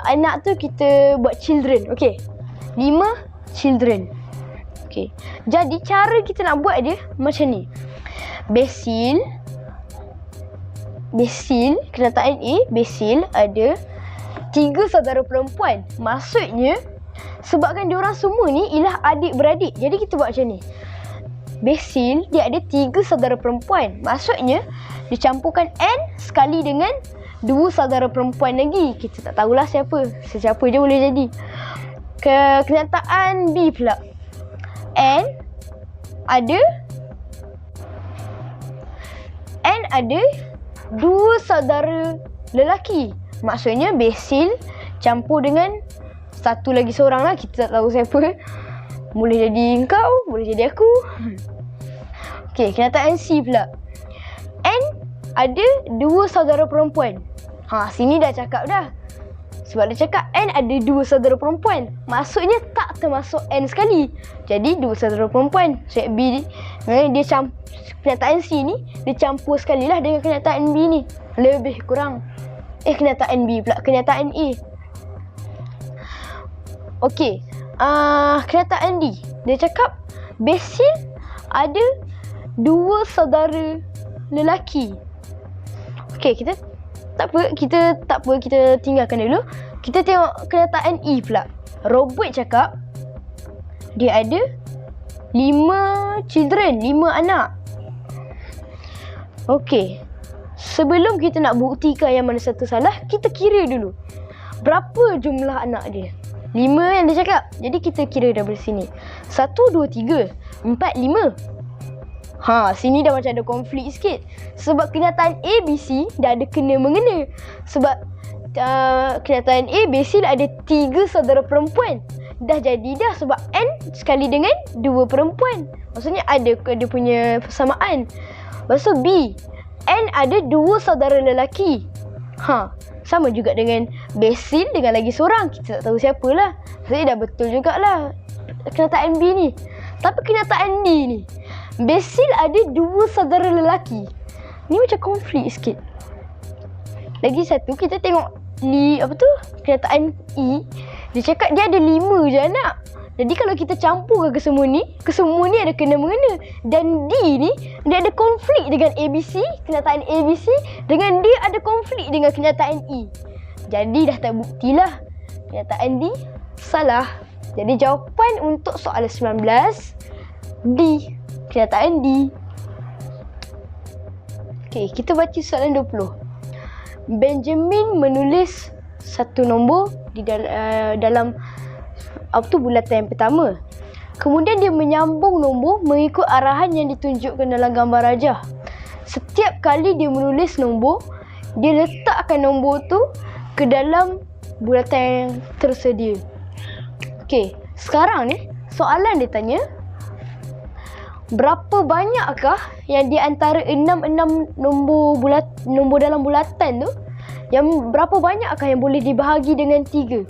anak tu kita buat children. Okey, 5 children. Okey. Jadi cara kita nak buat dia macam ni. Basil, kenyataan A, Basil ada 3 saudara perempuan. Maksudnya sebabkan diorang semua ni ialah adik-beradik. Jadi kita buat macam ni. Basil dia ada 3 saudara perempuan. Maksudnya dicampurkan N sekali dengan 2 saudara perempuan lagi. Kita tak tahulah siapa. Sesiapa je boleh jadi. Kenyataan B pula. N ada 2 saudara lelaki. Maksudnya Basil campur dengan satu lagi seorang lah. Kita tak tahu siapa. Boleh jadi engkau, boleh jadi aku. Okey, kenyataan C pula. N ada 2 saudara perempuan. Sini dah cakap dah. Sebab dia cakap N ada 2 saudara perempuan. Maksudnya tak termasuk N sekali. Jadi 2 saudara perempuan. So B dia kenyataan C ni dia campur sekali lah dengan kenyataan B ni. Lebih kurang. Kenyataan B pula. Kenyataan A. Okey. Kenyataan D. Dia cakap Basil ada 2 saudara lelaki. Okey, kita tinggalkan dulu. Kita tengok kenyataan E pula. Robert cakap dia ada 5 children, 5 anak. Okey. Sebelum kita nak buktikan yang mana satu salah, kita kira dulu. Berapa jumlah anak dia? 5 yang dia cakap. Jadi kita kira dari sini. 1, 2, 3, 4, 5. Sini dah macam ada konflik sikit. Sebab kenyataan A, B, C dah ada kena-mengena. Sebab kenyataan A, Basil ada 3 saudara perempuan. Dah jadi dah sebab N sekali dengan 2 perempuan. Maksudnya ada dia punya persamaan. Lepas tu B, N ada 2 saudara lelaki. Sama juga dengan Basil dengan lagi seorang. Kita tak tahu siapalah. Maksudnya dah betul jugalah kenyataan B ni. Tapi kenyataan D ni, Basil ada 2 saudara lelaki. Ni macam konflik sikit. Lagi satu, kita tengok kenyataan E. Dia cakap dia ada 5 je anak. Jadi kalau kita campur ke semua ni ada kena-mengena. Dan D ni, dia ada konflik dengan ABC, kenyataan ABC. Dengan dia ada konflik dengan kenyataan E. Jadi dah terbukti lah kenyataan D salah. Jadi jawapan untuk soalan 19, D. Kenyataan D. Okey, kita baca soalan 20. Benjamin menulis satu nombor di dalam bulatan yang pertama. Kemudian dia menyambung nombor mengikut arahan yang ditunjukkan dalam gambar rajah. Setiap kali dia menulis nombor, dia letakkan nombor tu ke dalam bulatan yang tersedia. Okey, sekarang ni soalan dia tanya, berapa banyakkah yang di antara 6 nombor dalam bulatan tu, yang berapa banyakkah yang boleh dibahagi dengan 3?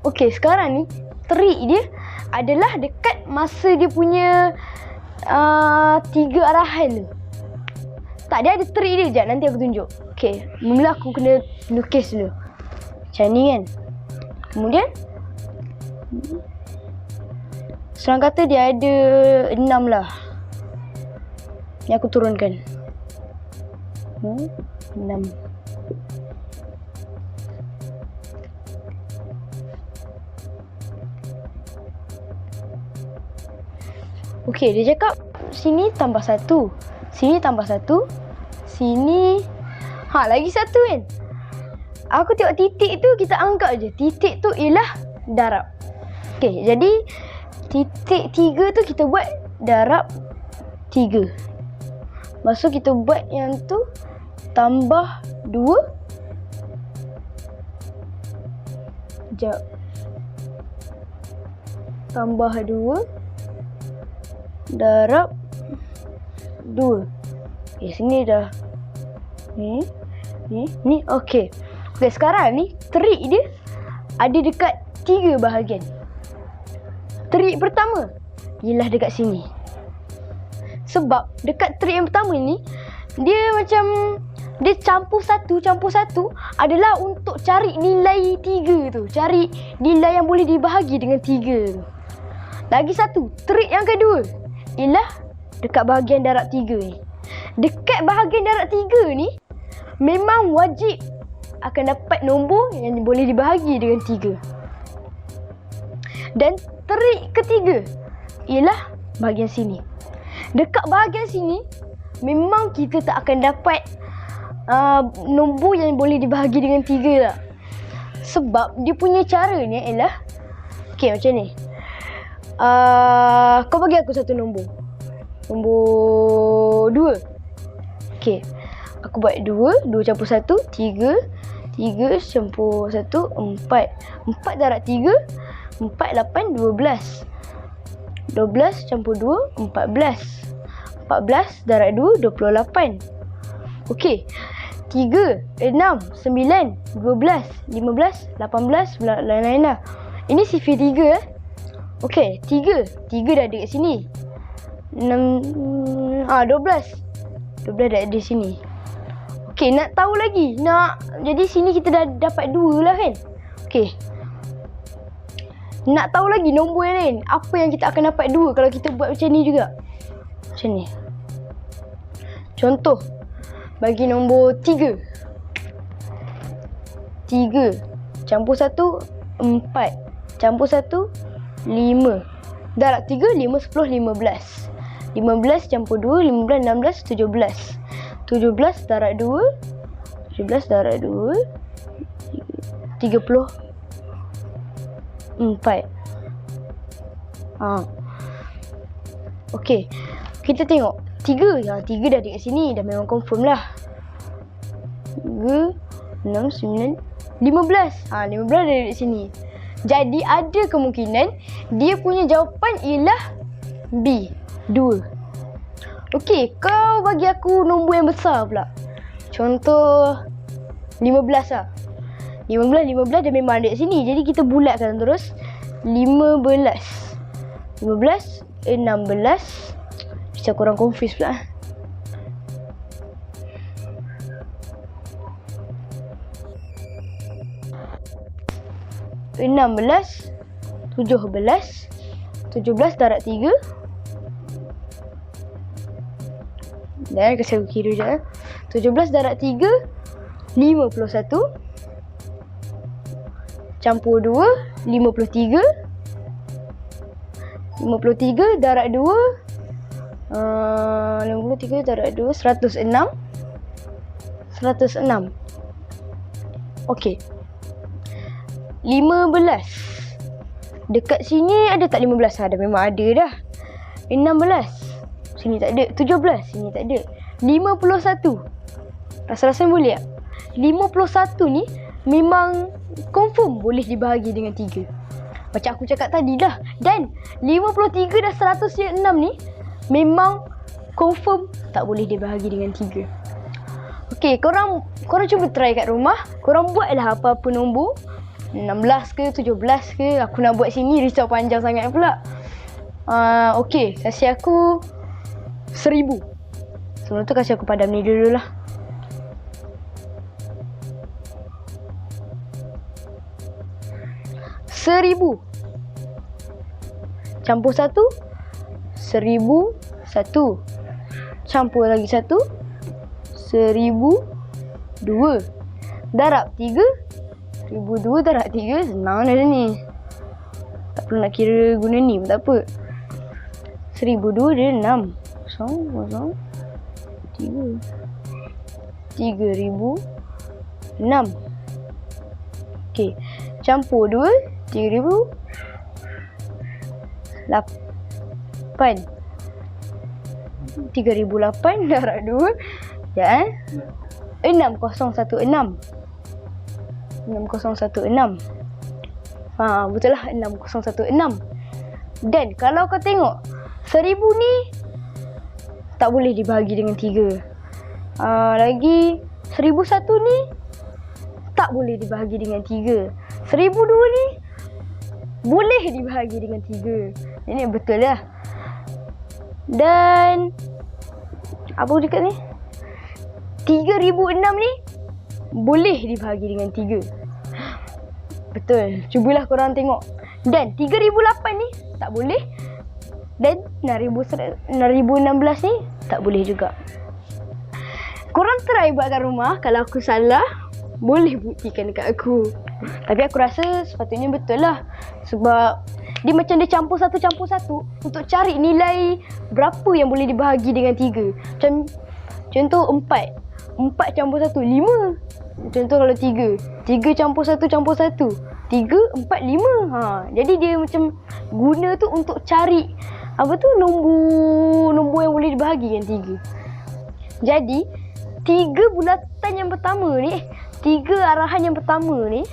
Okey, sekarang ni trik dia adalah dekat masa dia punya 3 arahan tu. Tak, dia ada trik dia. Sekejap, nanti aku tunjuk. Okey, mula aku kena lukis dulu. Macam ni kan. Kemudian senang kata dia ada 6 lah. Ni aku turunkan. 6. Okey, dia cakap sini tambah 1, sini tambah 1, sini lagi 1 kan. Aku tengok titik tu, kita anggap je titik tu ialah darab. Okey, jadi titik 3 tu kita buat darab 3. Maksud kita buat yang tu tambah 2. Sekejap. Tambah 2 darab 2. Okey, sini dah. Ni. Okey. Okey, sekarang ni trik dia ada dekat 3 bahagian. Trik pertama ialah dekat sini. Sebab dekat trik yang pertama ni, dia macam dia campur satu adalah untuk cari nilai 3 tu. Cari nilai yang boleh dibahagi dengan 3 tu. Lagi satu, trik yang kedua ialah dekat bahagian darab 3 ni. Dekat bahagian darab 3 ni memang wajib akan dapat nombor yang boleh dibahagi dengan 3. Dan trik ketiga ialah bahagian sini. Dekat bahagian sini memang kita tak akan dapat nombor yang boleh dibahagi dengan 3 lah. Sebab dia punya cara ni ialah okey, macam ni. Kau bagi aku satu nombor. Nombor 2. Okey. Aku buat 2 campur 1, 3 campur 1, 4. 4 darab 3, 4, 8, 12. 12 campur 2, 14. 14 darab 2, 28. Okey. 3, 6, 9, 12, 15, 18, lain-lain lah. Ini sifir 3 Okey, 3 dah ada kat sini. 12 dah ada di sini. Okey, nak tahu lagi. Jadi sini kita dah dapat 2 lah kan. Okey. Nak tahu lagi nombor yang lain. Apa yang kita akan dapat 2 kalau kita buat macam ni juga. Macam ni. Contoh. Bagi nombor 3. 3 campur 1, 4. Campur 1, 5. Darab 3, 5, 10, 15. 15 campur 2, 15, 16, 17. 17 darab 2, 17 darab 2, 34. Okey. Kita tengok. 3 dah ada kat sini. Dah memang confirm lah. 3, 6, 9, 15. 15 dah ada kat sini. Jadi ada kemungkinan dia punya jawapan ialah B, 2. Okey, kau bagi aku nombor yang besar pula. Contoh 15 lah. 15 dia memang ada kat sini. Jadi kita bulatkan terus. 15, 16. Macam korang confuse pula. 16, 17 darab 3. Dan kasi aku kira je. 17 darab 3, 51. Campur 2, 53. 53 darab 2, 53 darab 2, 106. 106. Okey. 15. Dekat sini ada tak 15? Ada, memang ada dah. 16. Sini tak ada. 17. Sini tak ada. 51. Rasa-rasa boleh tak? 51 ni memang confirm boleh dibahagi dengan 3. Macam aku cakap tadi dah. Dan 53 dan 106 ni memang confirm tak boleh dibahagi dengan 3. Okey, korang cuba try kat rumah. Korang buatlah apa-apa nombor. 16 ke, 17 ke. Aku nak buat sini risau panjang sangat pula. Okey, kasih aku 1000. Sebelum tu kasih aku padam ni dulu lah. Seribu campur 1, 1001. Campur lagi 1, 1002. Darab 3, 1002 darab 3. Senang dah ni. Tak perlu nak kira guna ni pun tak apa. 1002 dia 6. 0, 3. 3006. Okey. Campur 2, 3008. 3008 darab 2. Ya 6016. 6016. Betul lah, 6016. Dan kalau kau tengok 1000 ni tak boleh dibahagi dengan 3. Lagi 1001 ni tak boleh dibahagi dengan 3. 1002 ni boleh dibahagi dengan 3. Ini betul lah. Dan apa dekat ni? 3006 ni boleh dibahagi dengan 3. Betul. Cubalah korang tengok. Dan 3008 ni tak boleh. Dan 6016 ni tak boleh juga. Korang try buat kat rumah. Kalau aku salah, boleh buktikan dekat aku. Tapi aku rasa sepatutnya betul lah. Sebab dia macam dia campur satu untuk cari nilai berapa yang boleh dibahagi dengan 3. Macam contoh 4. 4 campur 1, 5. Contoh kalau 3. 3 campur 1 campur 1. 3, 4, 5. Jadi dia macam guna tu untuk cari nombor yang boleh dibahagi dengan 3. Jadi 3 bulatan yang pertama ni, 3 arahan yang pertama ni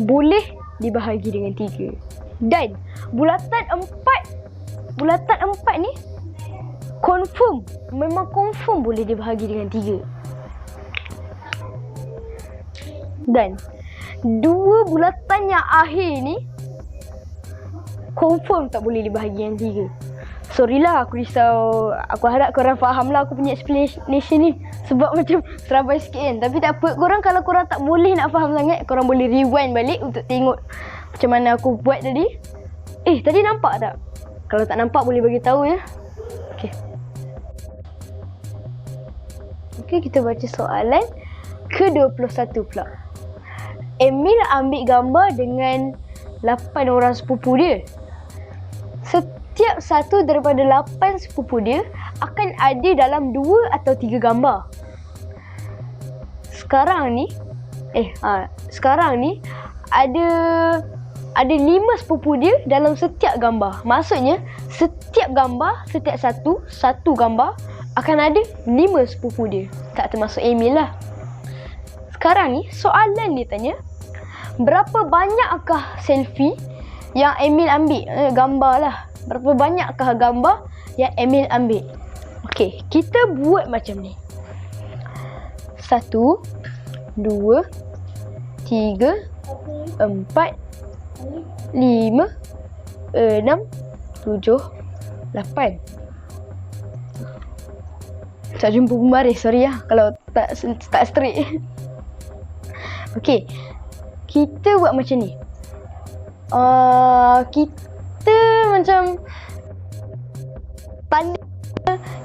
boleh dibahagi dengan 3. Dan bulatan 4 ni memang confirm boleh dibahagi dengan 3. Dan 2 bulatan yang akhir ni confirm tak boleh dibahagi dengan 3. Sorry lah, aku risau. Aku harap korang faham lah aku punya explanation ni. Sebab macam serabai sikit kan. Tapi tak apa, kalau korang tak boleh nak faham sangat, korang boleh rewind balik untuk tengok macam mana aku buat tadi. Tadi nampak tak? Kalau tak nampak boleh bagi tahu ya. Okay, kita baca soalan ke-21 pula. Emil ambil gambar dengan 8 orang sepupu dia. Setiap satu daripada 8 sepupu dia akan ada dalam 2 atau 3 gambar. Sekarang ni ada 5 sepupu dia dalam setiap gambar. Maksudnya setiap satu gambar akan ada 5 sepupu dia. Tak termasuk Emil lah. Sekarang ni soalan dia tanya, berapa banyakkah selfie yang Emil ambil? Gambar lah. Berapa banyakkah gambar yang Emil ambil? Okey, kita buat macam ni. 1, 2, 3, 4, 5, 6, 7, 8. Tak jumpa pembaris, sorry lah kalau tak straight. Okey, kita buat macam ni. Kita macam tanda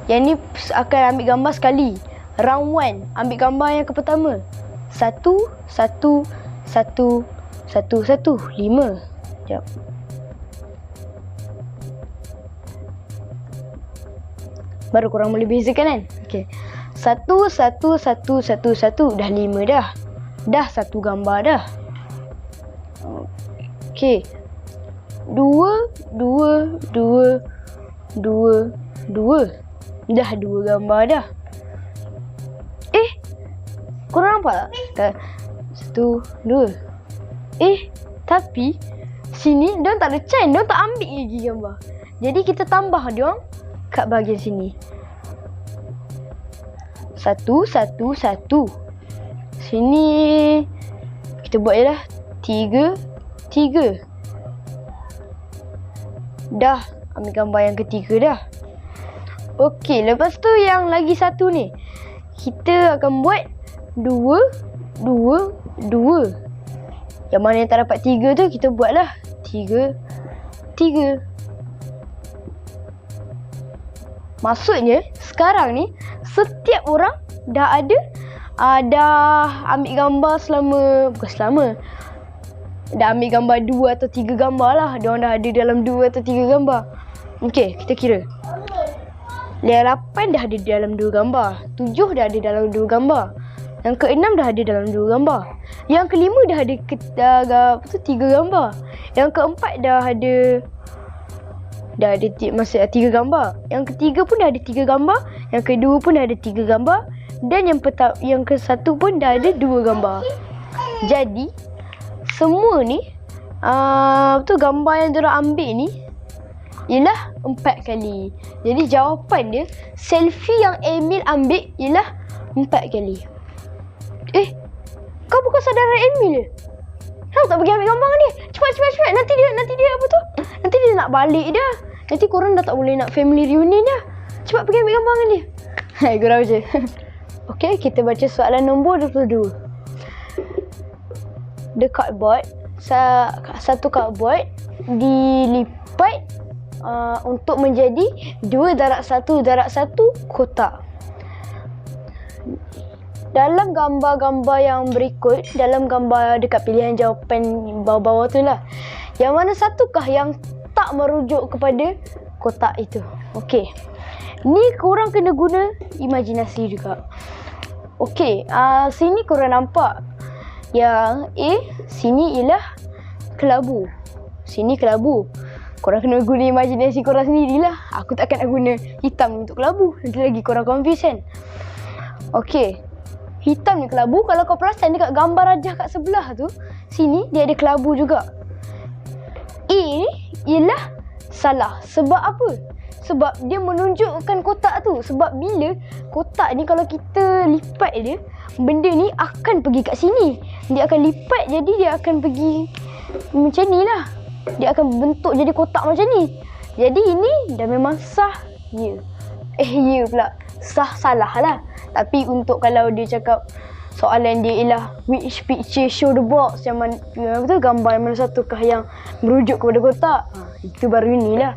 yang ni akan ambil gambar sekali. Round 1, ambil gambar yang pertama. 1, 1, 1, 1, 1, 5. Sekejap. Baru korang boleh bezakan kan? Okey. 1, 1, 1, 1, 1. Dah 5 dah. Dah satu gambar dah. Okey. 2, 2, 2, 2, 2. Dah 2 gambar dah. Korang nampak tak? 1, 2. Tapi sini diorang tak ada chain. Diorang tak ambil lagi gambar. Jadi kita tambah diorang kat bahagian sini. 1, 1, 1. Sini kita buat je lah 3, 3. Dah ambil gambar yang ketiga dah. Okey, lepas tu yang lagi satu ni, kita akan buat 2, 2, 2. Yang mana yang tak dapat 3 tu kita buatlah 3, 3. Maksudnya sekarang ni setiap orang dah ada dah ambil gambar dah ambil gambar 2 atau 3 gambar lah. Diorang dah ada dalam 2 atau 3 gambar. Okey, kita kira. Yang 8 dah ada dalam 2 gambar. 7 dah ada dalam 2 gambar. Yang ke-6 dah ada dalam 2 gambar. Yang ke-5 dah ada 3 gambar. Yang ke-4 dah ada 3 gambar. Yang ketiga pun dah ada 3 gambar. Yang kedua pun dah ada 3 gambar. Dan yang ke-1 pun dah ada 2 gambar. Jadi semua ni gambar yang diorang ambil ni ialah 4 kali. Jadi jawapan dia, selfie yang Emil ambil ialah 4 kali. Kau bukan saudara Emil ke? Kenapa tak pergi ambil gambar ni? Cepat. Nanti dia apa tu? Nanti dia nak balik dah. Nanti korang dah tak boleh nak family reunion dah. Cepat pergi ambil gambar dengan dia. Gurau je. Okey, kita baca soalan nombor 22. The cardboard satu cardboard dilipat untuk menjadi 2:1:1 kotak. Dalam gambar-gambar yang berikut, dalam gambar dekat pilihan jawapan bawah-bawah tu lah, yang mana satukah yang tak merujuk kepada kotak itu? Okey, ni korang kena guna imajinasi juga. Okey, sini korang nampak yang A, sini ialah kelabu. Sini kelabu. Korang kena guna imajinasi korang sendirilah. Aku takkan nak guna hitam untuk kelabu. Nanti lagi korang confuse kan. Okey, hitam ni kelabu. Kalau kau perasan dekat gambar rajah kat sebelah tu, sini dia ada kelabu juga. A ni ialah salah. Sebab apa? Sebab dia menunjukkan kotak tu. Sebab bila kotak ni kalau kita lipat dia, benda ni akan pergi kat sini. Dia akan lipat, jadi dia akan pergi macam ni lah. Dia akan bentuk jadi kotak macam ni. Jadi ini dah memang sah ya. Ya pula. Sah salah lah. Tapi untuk kalau dia cakap soalan dia ialah which picture show the box, yang mana betul gambar yang mana satukah yang merujuk kepada kotak. Itu baru inilah.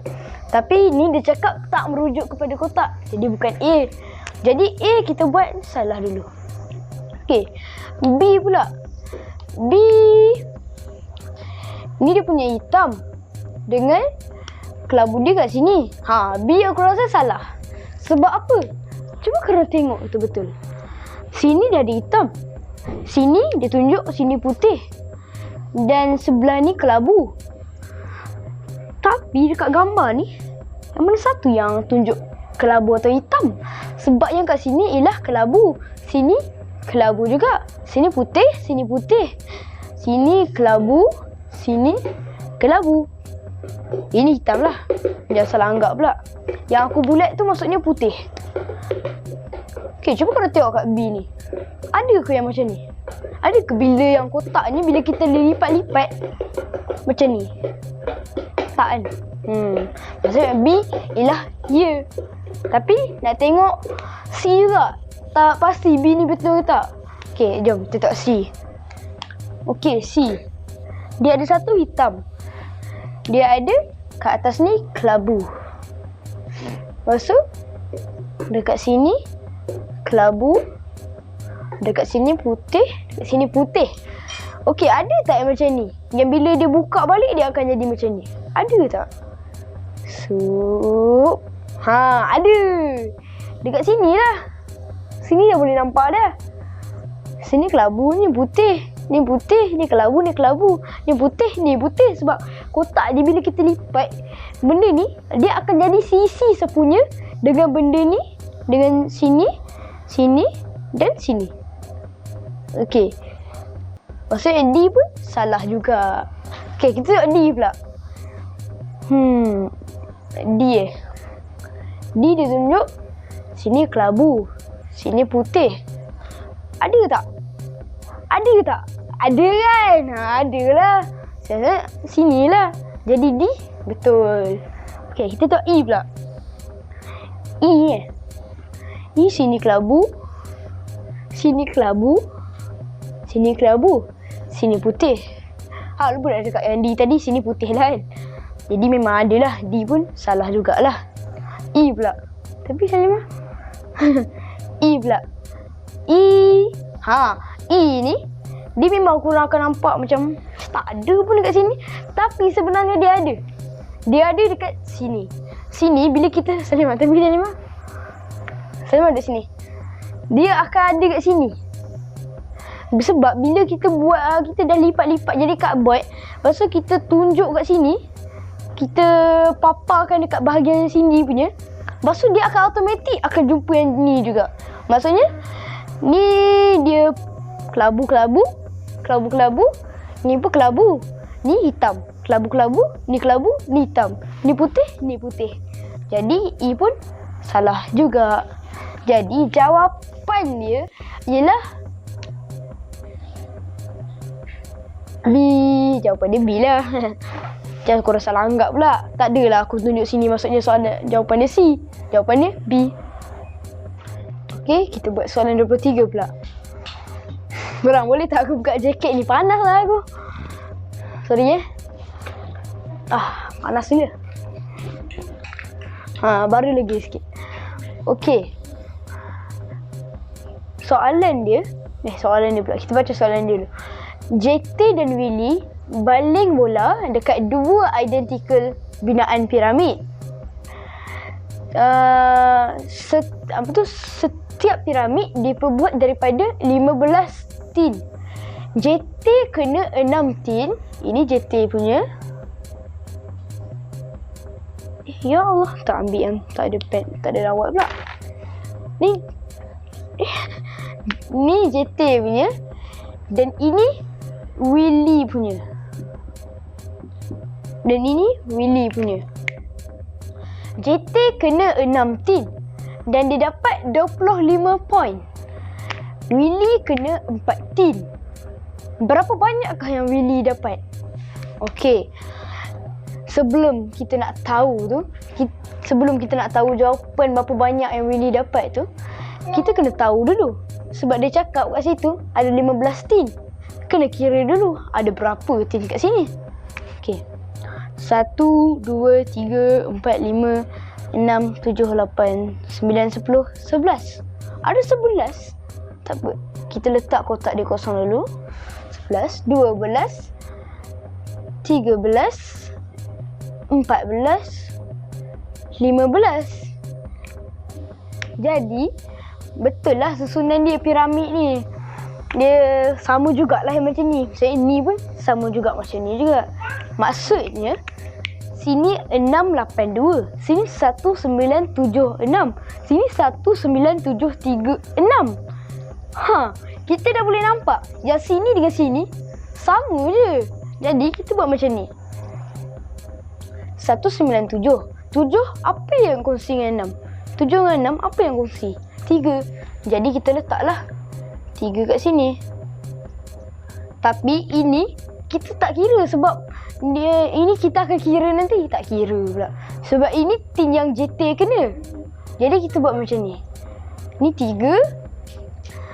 Tapi ni dia cakap tak merujuk kepada kotak. Jadi bukan A. Jadi A kita buat salah dulu. Okey. B pula. B ni dia punya hitam dengan kelabu dia kat sini. B aku rasa salah. Sebab apa? Cuba korang tengok betul-betul. Sini dia ada hitam. Sini dia tunjuk sini putih. Dan sebelah ni kelabu. Tapi dekat gambar ni, yang mana satu yang tunjuk kelabu atau hitam? Sebab yang kat sini ialah kelabu. Sini kelabu juga. Sini putih, sini putih. Sini kelabu, sini kelabu. Ini hitam lah. Jangan salah anggap pula. Yang aku bulat tu maksudnya putih. Okay, cuba korang tengok kat B ni. Ada ke yang macam ni? Ada ke bila yang kotak ni, bila kita lipat-lipat macam ni? Tak kan? Maksudnya B ialah ya. Tapi nak tengok C juga. Tak pasti B ni betul ke tak. Okay, jom kita tengok C. Okay, C. Dia ada satu hitam. Dia ada kat atas ni kelabu. Lepas tu dekat sini kelabu. Dekat sini putih. Dekat sini putih. Okey, ada tak yang macam ni? Yang bila dia buka balik dia akan jadi macam ni. Ada tak? Ada. Dekat sini lah. Sini dah boleh nampak dah. Sini kelabu, ni putih. Ni putih, ni kelabu, ni kelabu. Ni putih, ni putih. Sebab kotak ni bila kita lipat, benda ni dia akan jadi sisi sepunya dengan benda ni, dengan sini, sini dan sini. Okey. Maksudnya D pun salah juga. Okey, kita tengok D pula. D D dia tunjuk sini kelabu, sini putih. Ada tak? Ada tak? Ada kan? Ada lah. Saya rasa sini lah. Jadi D betul. Okey, kita tengok E pula. E sini kelabu, sini kelabu, sini kelabu, sini putih. Lupa nak cakap yang D tadi sini putih lah kan. Jadi memang ada lah. D pun salah jugalah. E pula. Tapi Salimah E pula. E ni dia memang korang akan nampak macam tak ada pun dekat sini. Tapi sebenarnya dia ada. Dia ada dekat sini. Sini bila kita Salimah, tapi Salimah duduk sini. Dia akan ada kat sini. Sebab bila kita buat, kita dah lipat-lipat jadi cardboard, lepas tu kita tunjuk kat sini, kita paparkan dekat bahagian sini punya, lepas tu dia akan automatik akan jumpa yang ni juga. Maksudnya ni dia kelabu-kelabu, kelabu-kelabu, ni pun kelabu, ni hitam, kelabu-kelabu, ni kelabu, ni hitam, ni putih, ni putih. Jadi E pun salah juga. Jadi jawapan dia ialah B. Jawapan dia B lah. Jangan korang salah anggap pula. Tak adalah aku tunjuk sini maksudnya soalan jawapan dia C. Jawapan dia B. Okey, kita buat soalan 23 pula. Korang boleh tak aku buka jaket ni? Panas lah aku. Sorry panas gila. Baru lagi sikit. Okey. Soalan dia pula. Kita baca soalan dia dulu. JT dan Willy baling bola dekat dua identical binaan piramid. Setiap piramid diperbuat daripada 15 tin. JT kena 6 tin. Ini JT punya. Ya Allah, tak ambil yang tak ada pen, tak ada rawat pula. Ni JT punya. Dan ini Willy punya. Dan ini Willy punya. JT kena 6 tin dan dia dapat 25 poin. Willy kena 4 tin. Berapa banyakkah yang Willy dapat? Okey. Sebelum kita nak tahu jawapan berapa banyak yang Willy dapat tu, kita kena tahu dulu. Sebab dia cakap kat situ ada 15 tin. Kena kira dulu ada berapa tin kat sini. Okey. 1, 2, 3, 4, 5, 6, 7, 8, 9, 10, 11. Ada 11. Tak apa. Kita letak kotak dia kosong dulu. 11, 12, 13, 14, 15. Jadi betul lah susunan dia piramid ni. Dia sama jugalah yang macam ni. Maksudnya ni pun sama juga macam ni juga. Maksudnya sini 682, sini 1976, sini 1976. Kita dah boleh nampak yang sini dengan sini sama je. Jadi kita buat macam ni. 197. 7 apa yang kongsi dengan 6? 7 dengan 6 apa yang kongsi? 3. Jadi kita letaklah 3 kat sini. Tapi ini kita tak kira sebab ini kita akan kira nanti. Tak kira pula. Sebab ini tin yang JT kena. Jadi kita buat macam ni. Ni 3.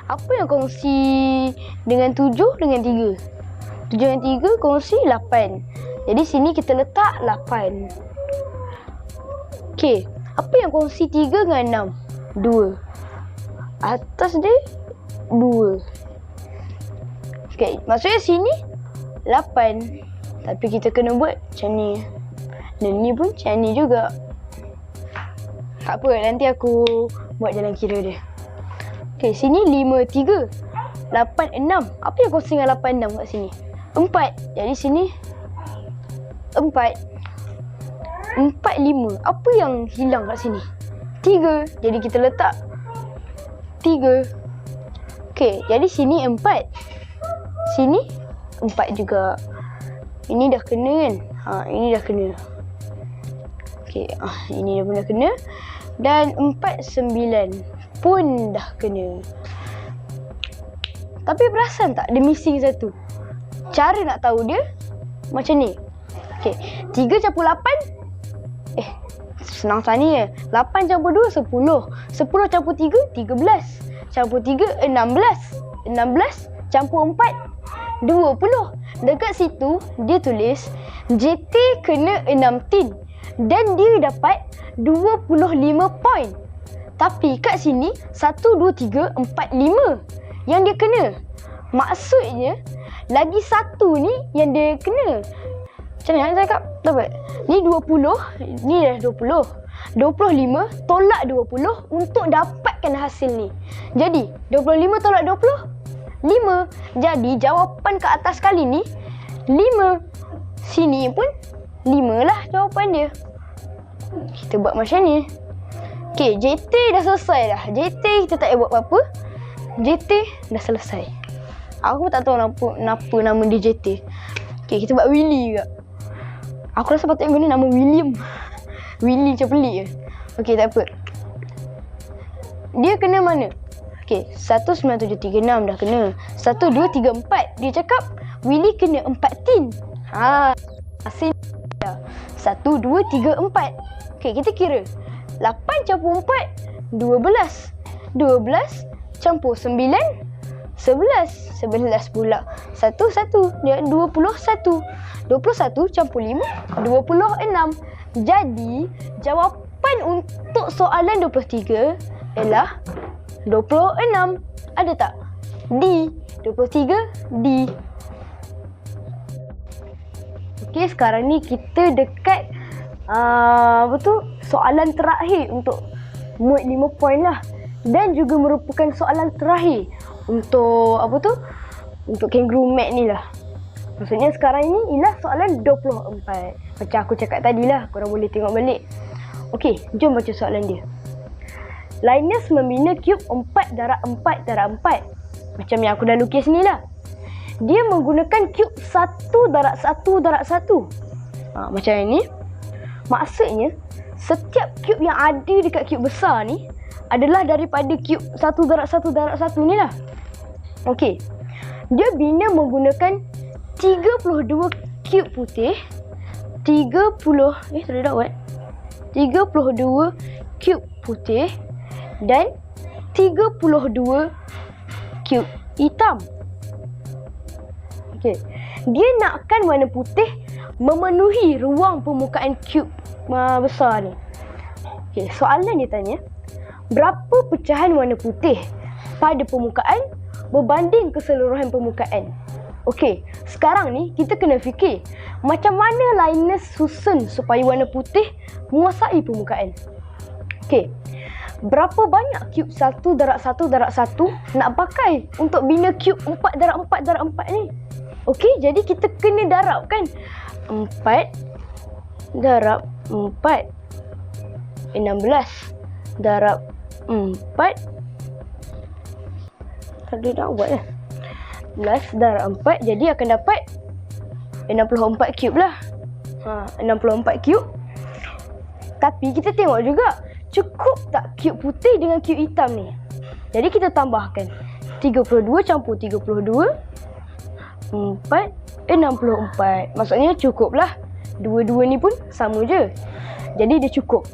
Apa yang kongsi dengan 7 dengan 3? 7 dengan 3 kongsi 8. Jadi sini kita letak 8. Okey. Apa yang kongsi 3 dengan 6? 2. Atas dia 2. Okey. Maksudnya sini 8. Tapi kita kena buat macam ni. Dan ni pun macam ni juga. Tak apa, nanti aku buat jalan kira dia. Okey, sini 5, 3. 8, 6. Apa yang kongsi dengan 8, 6 kat sini? 4. Jadi sini 4. 4, 5. Apa yang hilang kat sini? 3. Jadi kita letak 3. Okey, jadi sini 4. Sini 4 juga. Ini dah kena kan? Ini dah kena. Okey, ini dah kena. Dan 4, 9 pun dah kena. Tapi perasan tak dia missing satu? Cara nak tahu dia macam ni. Okey, 3 campur 8. Senang tanya je. 8 campur 2, 10. 10 campur 3, 13. Campur 3, 16. 16 campur 4, 20. Dekat situ dia tulis JT kena 6 tin dan dia dapat 25 poin. Tapi kat sini 1, 2, 3, 4, 5 yang dia kena. Maksudnya lagi satu ni yang dia kena. Macam mana nak cakap? Dapat. Ni 20, ni dah 20. 25 tolak 20 untuk dapatkan hasil ni. Jadi 25 tolak 20, 5. Jadi jawapan ke atas kali ni 5. Sini pun 5 lah jawapan dia. Kita buat macam ni. Okey, JT dah selesai dah. JT kita tak payah buat apa-apa. JT dah selesai. Aku tak tahu kenapa nama dia JT. Okey, kita buat Willy juga. Aku rasa patutnya guna nama William. Willy macam pelik je. Okey, tak apa. Dia kena mana? Okey, 19736 dah kena. 1, 2, 3, 4. Dia cakap Willy kena 4 tin. Hasil dah. 1, 2, 3, 4. Okey, kita kira. 8 campur 4, 12. 12 campur 9, 11. 11 pula. 1, 1. Dia 21. 21 campur 5, 26. Jadi, jawapan untuk soalan 23 ialah 26. Ada tak? D. 23, D. Okey, sekarang ni kita dekat soalan terakhir untuk mood 5 poin lah. Dan juga merupakan soalan terakhir untuk untuk kangaroo mat ni lah. Maksudnya sekarang ini ialah soalan 24. Macam aku cakap tadi lah, korang boleh tengok balik. Okey, jom baca soalan dia. Linus membina cube 4 darab 4 darab 4. Macam yang aku dah lukis ni lah. Dia menggunakan cube 1 darab 1 darab 1. Macam yang ni. Maksudnya, setiap cube yang ada dekat cube besar ni adalah daripada cube 1 darab 1 darab 1 ni lah. Okey. Dia bina menggunakan 32 cube putih. 32 cube putih dan 32 cube hitam. Okey. Dia nakkan warna putih memenuhi ruang permukaan cube besar ni. Okey, soalan dia tanya, berapa pecahan warna putih pada permukaan berbanding keseluruhan permukaan? Okey, sekarang ni kita kena fikir macam mana Linus susun supaya warna putih menguasai permukaan. Okey, berapa banyak cube 1 darab 1 darab 1 nak pakai untuk bina cube 4 darab 4 darab 4 ni? Okey, jadi kita kena darabkan 4 darab 4 16 darab 4. Tadi nak buat lah 11 darab 4, jadi akan dapat 64 cube lah. 64 cube. Tapi kita tengok juga cukup tak cube putih dengan cube hitam ni. Jadi kita tambahkan 32 campur 32 4 64. Maksudnya cukup lah. Dua-dua ni pun sama je. Jadi dia cukup.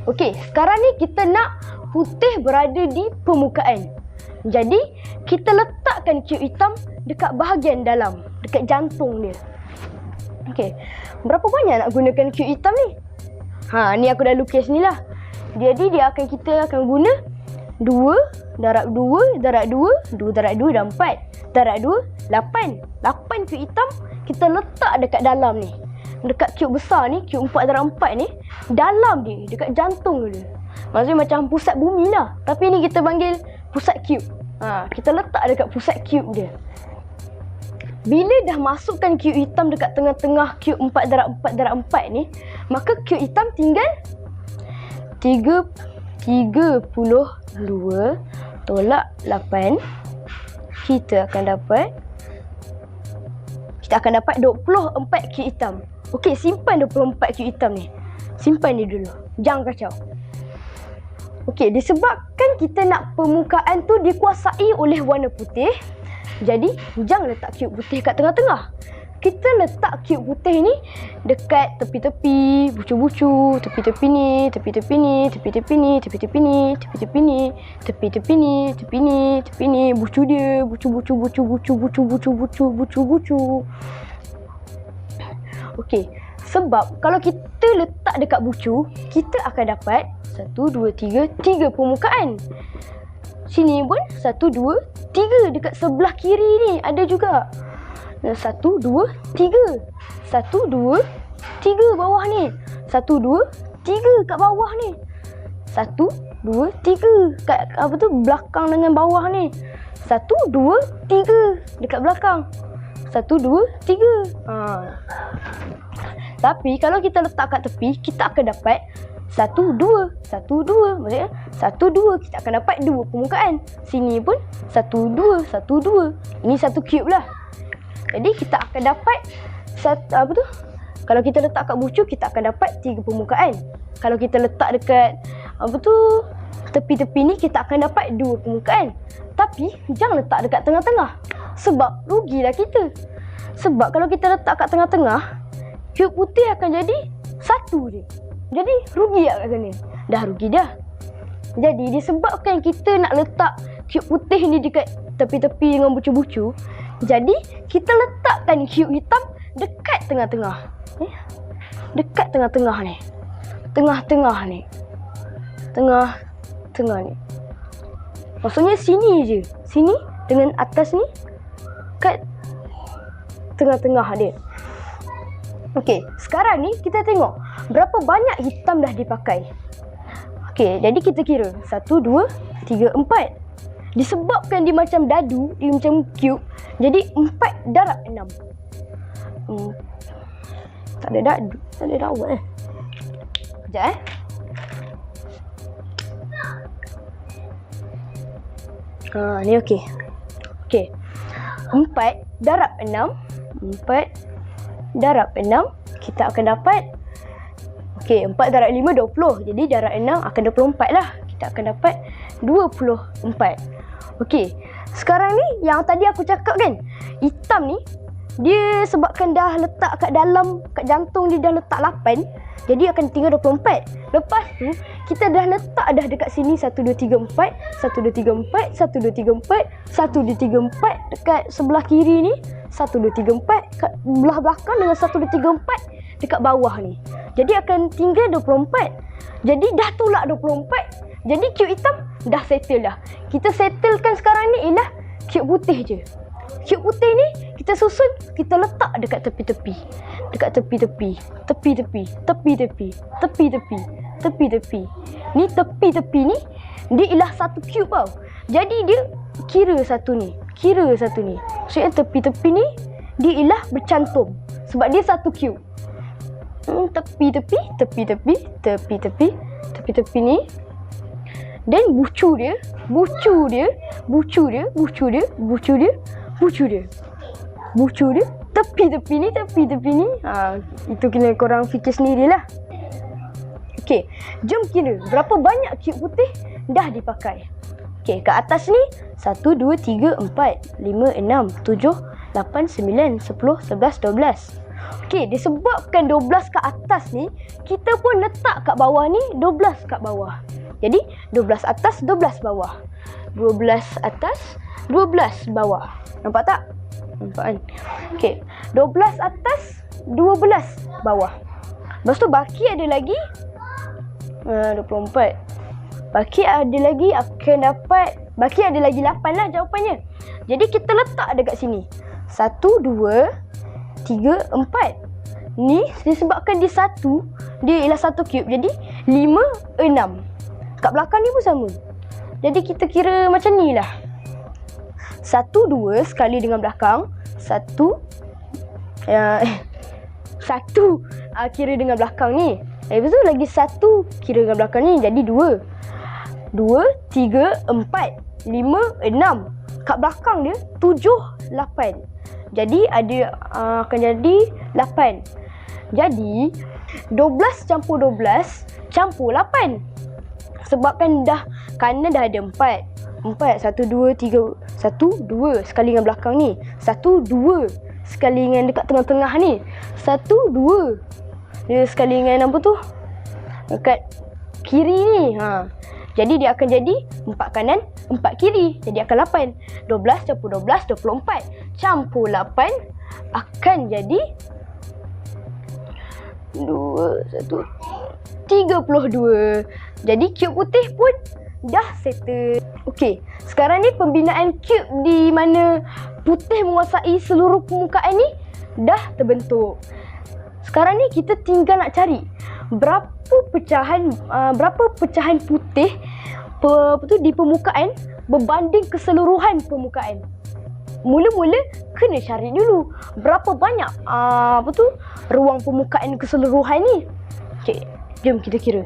Okey, sekarang ni kita nak putih berada di permukaan. Jadi kita letakkan cube hitam dekat bahagian dalam, dekat jantung dia. Okey, berapa banyak nak gunakan cube hitam ni? Ni aku dah lukis ni lah. Jadi kita akan guna 2 darab 2 darab 2, 2 darab 2 dan 4 darab 2, 8. 8 cube hitam kita letak dekat dalam ni. Dekat cube besar ni, cube 4 darab 4 ni, dalam dia, dekat jantung dia. Maksudnya macam pusat bumi lah. Tapi ni kita panggil pusat cube. Kita letak dekat pusat cube dia. Bila dah masukkan cube hitam dekat tengah-tengah cube 4 darab 4 darab 4 ni, maka cube hitam tinggal 32 tolak 8. Kita akan dapat 24 cube hitam. Okey, simpan 24 cube hitam ni. Simpan dia dulu. Jangan kacau. Okey, disebabkan kita nak permukaan tu dikuasai oleh warna putih, jadi jangan letak cube putih kat tengah-tengah. Kita letak cube putih ni dekat tepi-tepi, bucu-bucu, tepi-tepi ni, tepi-tepi ni, tepi-tepi ni, tepi-tepi ni, tepi-tepi ni, tepi-tepi ni, tepi ni, tepi ni, bucu dia, bucu-bucu, bucu-bucu, bucu-bucu, bucu-bucu. Okey, sebab kalau kita letak dekat bucu, kita akan dapat 1, 2, 3, 3 permukaan. Sini pun 1, 2, 3 dekat sebelah kiri ni ada juga. 1, 2, 3. 1, 2, 3 bawah ni. 1, 2, 3 kat bawah ni. 1, 2, 3 kat belakang dengan bawah ni. 1, 2, 3 dekat belakang. 1, 2, 3. Tapi kalau kita letak kat tepi, kita akan dapat 1, 2. 1, 2. Maksudnya 1, 2. Kita akan dapat 2 permukaan. Sini pun 1, 2. 1, 2. Ini satu cube lah. Jadi kita akan dapat kalau kita letak kat bucu, kita akan dapat 3 permukaan. Kalau kita letak dekat tepi-tepi ni, kita akan dapat 2 permukaan. Tapi jangan letak dekat tengah-tengah. Sebab rugilah kita. Sebab kalau kita letak kat tengah-tengah, cube putih akan jadi satu je. Jadi rugi tak kat sana? Dah rugi dah. Jadi disebabkan kita nak letak cube putih ni dekat tepi-tepi dengan bucu-bucu. Jadi kita letakkan cube hitam dekat tengah-tengah. Dekat tengah-tengah ni. Tengah-tengah ni. Tengah ni. Maksudnya sini je. Sini dengan atas ni kat tengah-tengah dia. Okey, sekarang ni kita tengok berapa banyak hitam dah dipakai. Okey, jadi kita kira 1, 2, 3, 4. Disebabkan dia macam dadu, dia macam cube, jadi 4 darab 6. Tak ada dadu, tak ada dawat Sekejap ni okey. Okey. 4 darab 6. 4 darab 6 kita akan dapat, okey, 4 darab 5 20. Jadi darab 6 akan 24 lah. Kita akan dapat 24. Okey. Sekarang ni yang tadi aku cakap kan, hitam ni dia sebabkan dah letak kat dalam, kat jantung dia dah letak 8, jadi akan tinggal 24. Lepas tu kita dah letak dah dekat sini 1 2 3 4, 1 2 3 4, 1 2 3 4, 1 2 3 4 dekat sebelah kiri ni, 1 2 3 4 kat belah belakang dengan 1 2 3 4 dekat bawah ni. Jadi akan tinggal 24. Jadi dah tolak 24. Jadi cube hitam dah settle dah. Kita settlekan sekarang ni ialah cube putih je. Cube putih ni kita susun, kita letak dekat tepi-tepi. Dekat tepi-tepi, tepi-tepi, tepi-tepi, tepi-tepi, tepi-tepi. Ni tepi-tepi ni dia ialah satu cube tau. Jadi dia kira satu ni, kira satu ni. Maksudnya tepi-tepi ni dia ialah bercantum sebab dia satu cube. Tepi-tepi, tepi-tepi, tepi-tepi, tepi-tepi ni. Dan bucu dia, bucu dia, bucu dia, bucu dia, bucu dia, bucu dia, bucu dia, tepi-tepi ni, tepi-tepi ni. Itu kena korang fikir sendirilah. Okey, jom kira berapa banyak cube putih dah dipakai. Okey, kat atas ni 1, 2, 3, 4, 5, 6, 7, 8, 9, 10, 11, 12. Okey, disebabkan 12 kat atas ni, kita pun letak kat bawah ni 12 kat bawah. Jadi 12 atas, 12 bawah. 12 atas, 12 bawah. Nampak tak? Nampak kan? Okey, 12 atas, 12 bawah. Lepas tu baki ada lagi 24. Baki ada lagi akan dapat, baki ada lagi 8 lah jawapannya. Jadi kita letak dekat sini 1, 2, 3, 4. Ni disebabkan dia satu, dia ialah satu cube. Jadi 5, 6. Kat belakang ni pun sama. Jadi kita kira macam ni lah. 1, 2 sekali dengan belakang. 1 kira dengan belakang ni. Lepas tu lagi 1 kira dengan belakang ni. Jadi 2. 2, 3, 4, 5, 6. Kat belakang dia 7, 8. Jadi ada akan jadi 8. Jadi 12 campur 12 campur 8. Sebabkan dah, kanan dah ada 4. 1, 2, 3, 1, 2 sekali dengan belakang ni. 1, 2 sekali dengan dekat tengah-tengah ni. 1, 2 dia sekali dengan apa tu, dekat kiri ni. Jadi dia akan jadi 4 kanan, 4 kiri. Jadi akan 8. 12 campur 12, 24. Campur 8 akan jadi 2, 1, 32. Jadi cube putih pun dah settle. Okey, sekarang ni pembinaan cube di mana putih menguasai seluruh permukaan ni dah terbentuk. Sekarang ni kita tinggal nak cari berapa pecahan putih di permukaan berbanding keseluruhan permukaan. Mula-mula kena cari dulu berapa banyak ruang permukaan keseluruhan ni. Okey, jom kita kira.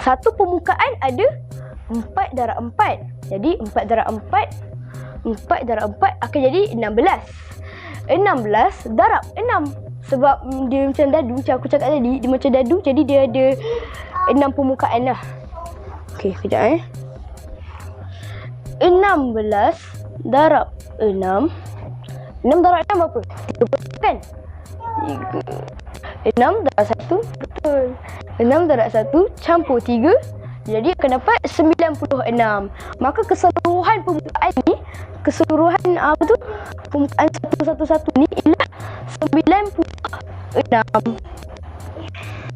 Satu permukaan ada 4 darab 4. Jadi 4 darab 4 akan jadi 16. 16 darab 6. Sebab dia macam dadu, macam aku cakap tadi, dia macam dadu, jadi dia ada 6 permukaan lah. Okey, kejap 16 darab 6. 6 darab 6 berapa? 30 kan? 6 darab 1, betul. 6 darab 1 campur 3 Jadi akan dapat 96. Maka keseluruhan permukaan ni, permukaan 111 ni ialah 96.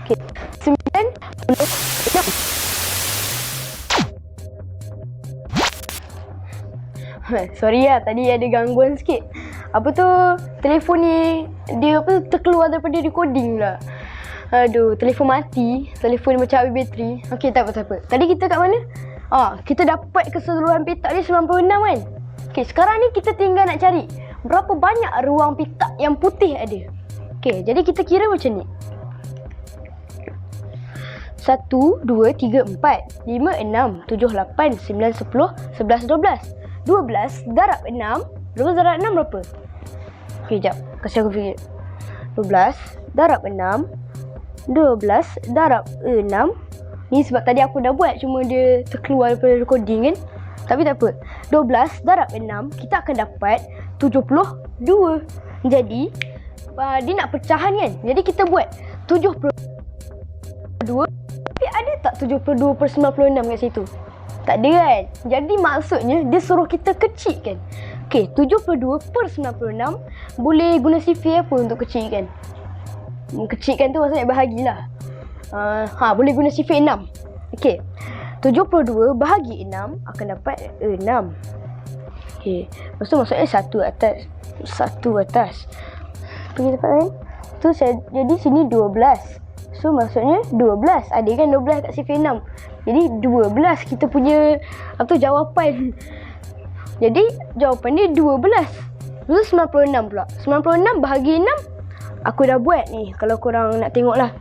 Okey, 96. Sorry lah, tadi ada gangguan sikit. Apa tu, telefon ni dia terkeluar daripada recording pula. Aduh, telefon mati. Telefon macam habis bateri. Okey, tak apa. Tadi kita kat mana? Kita dapat keseluruhan petak ni 96 kan? Okey, sekarang ni kita tinggal nak cari berapa banyak ruang petak yang putih ada. Okey, jadi kita kira macam ni. 1, 2, 3, 4, 5, 6, 7, 8, 9, 10, 11, 12. 12 darab 6. 12 darab 6 berapa? Okey, jap. Kasih aku fikir. 12 darab 6. 12 darab 6. Ni sebab tadi aku dah buat, cuma dia terkeluar daripada recording kan. Tapi tak apa. 12 darab 6, kita akan dapat 72. Jadi dia nak pecahan kan. Jadi kita buat 72. Tapi ada tak 72/96 kat situ? Tak ada kan. Jadi maksudnya dia suruh kita kecilkan. Okey, 72/96 boleh guna sifar apa untuk kecilkan? Kecilkan tu maksudnya bahagilah. Boleh guna sifar 6. Okey. 72 bahagi 6 akan dapat 6. Okey. Lepas tu maksudnya 1 atas. Pergi tempat lain. Tu jadi sini 12. So maksudnya 12. Ada kan 12 kat sifar 6. Jadi 12 kita punya jawapan. Jadi jawapan dia 12. Lepas 96 pula. 96 bahagi 6. Aku dah buat ni. Kalau korang nak tengok lah.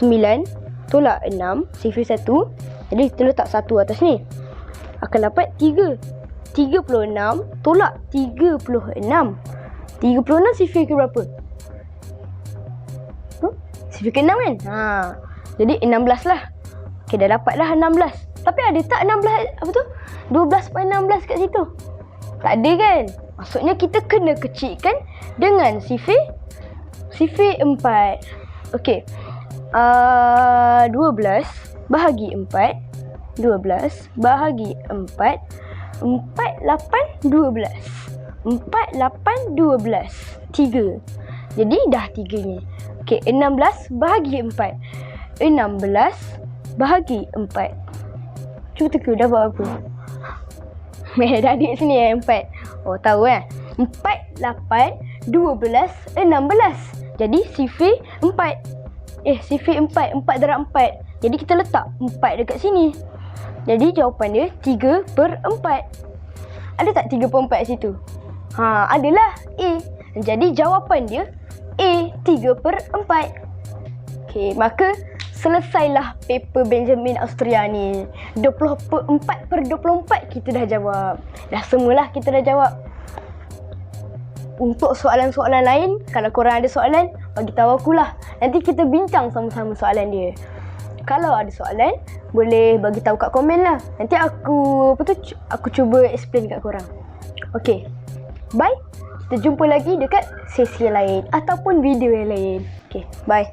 9 tolak 6 sifar 1. Jadi kita letak 1 atas ni. Akan dapat 3. 36 tolak 36. 36 sifar ke berapa? Sifar ke 6 kan? Jadi 16 lah. Okay, dah dapat lah 16. Tapi ada tak 16 12/16 kat situ? Tak ada kan? Maksudnya kita kena kecilkan dengan sifar 4. Okey. 12 bahagi 4. 12 bahagi 4. 4, 8, 12. 4, 8, 12. 3. Jadi dah 3 ni. Okey, 16 bahagi 4. 16 bahagi 4. Cuba teka dah buat apa? Dah adik sini 4. Oh, tahu kan? 4, 8, 12, 16. Jadi sifar 4. Sifar 4. 4 darab 4. Jadi kita letak 4 dekat sini. Jadi jawapan dia 3/4. Ada tak 3/4 situ? Adalah A. Jadi jawapan dia A, 3/4. Okey, maka selesailah paper Benjamin Austria ni. 24/24 kita dah jawab. Dah semualah kita dah jawab. Untuk soalan-soalan lain, kalau korang ada soalan, bagi tahu akulah. Nanti kita bincang sama-sama soalan dia. Kalau ada soalan, boleh bagi tahu kat komen lah. Nanti aku cuba explain kat korang. Okey. Bye. Kita jumpa lagi dekat sesi lain ataupun video yang lain. Okey, bye.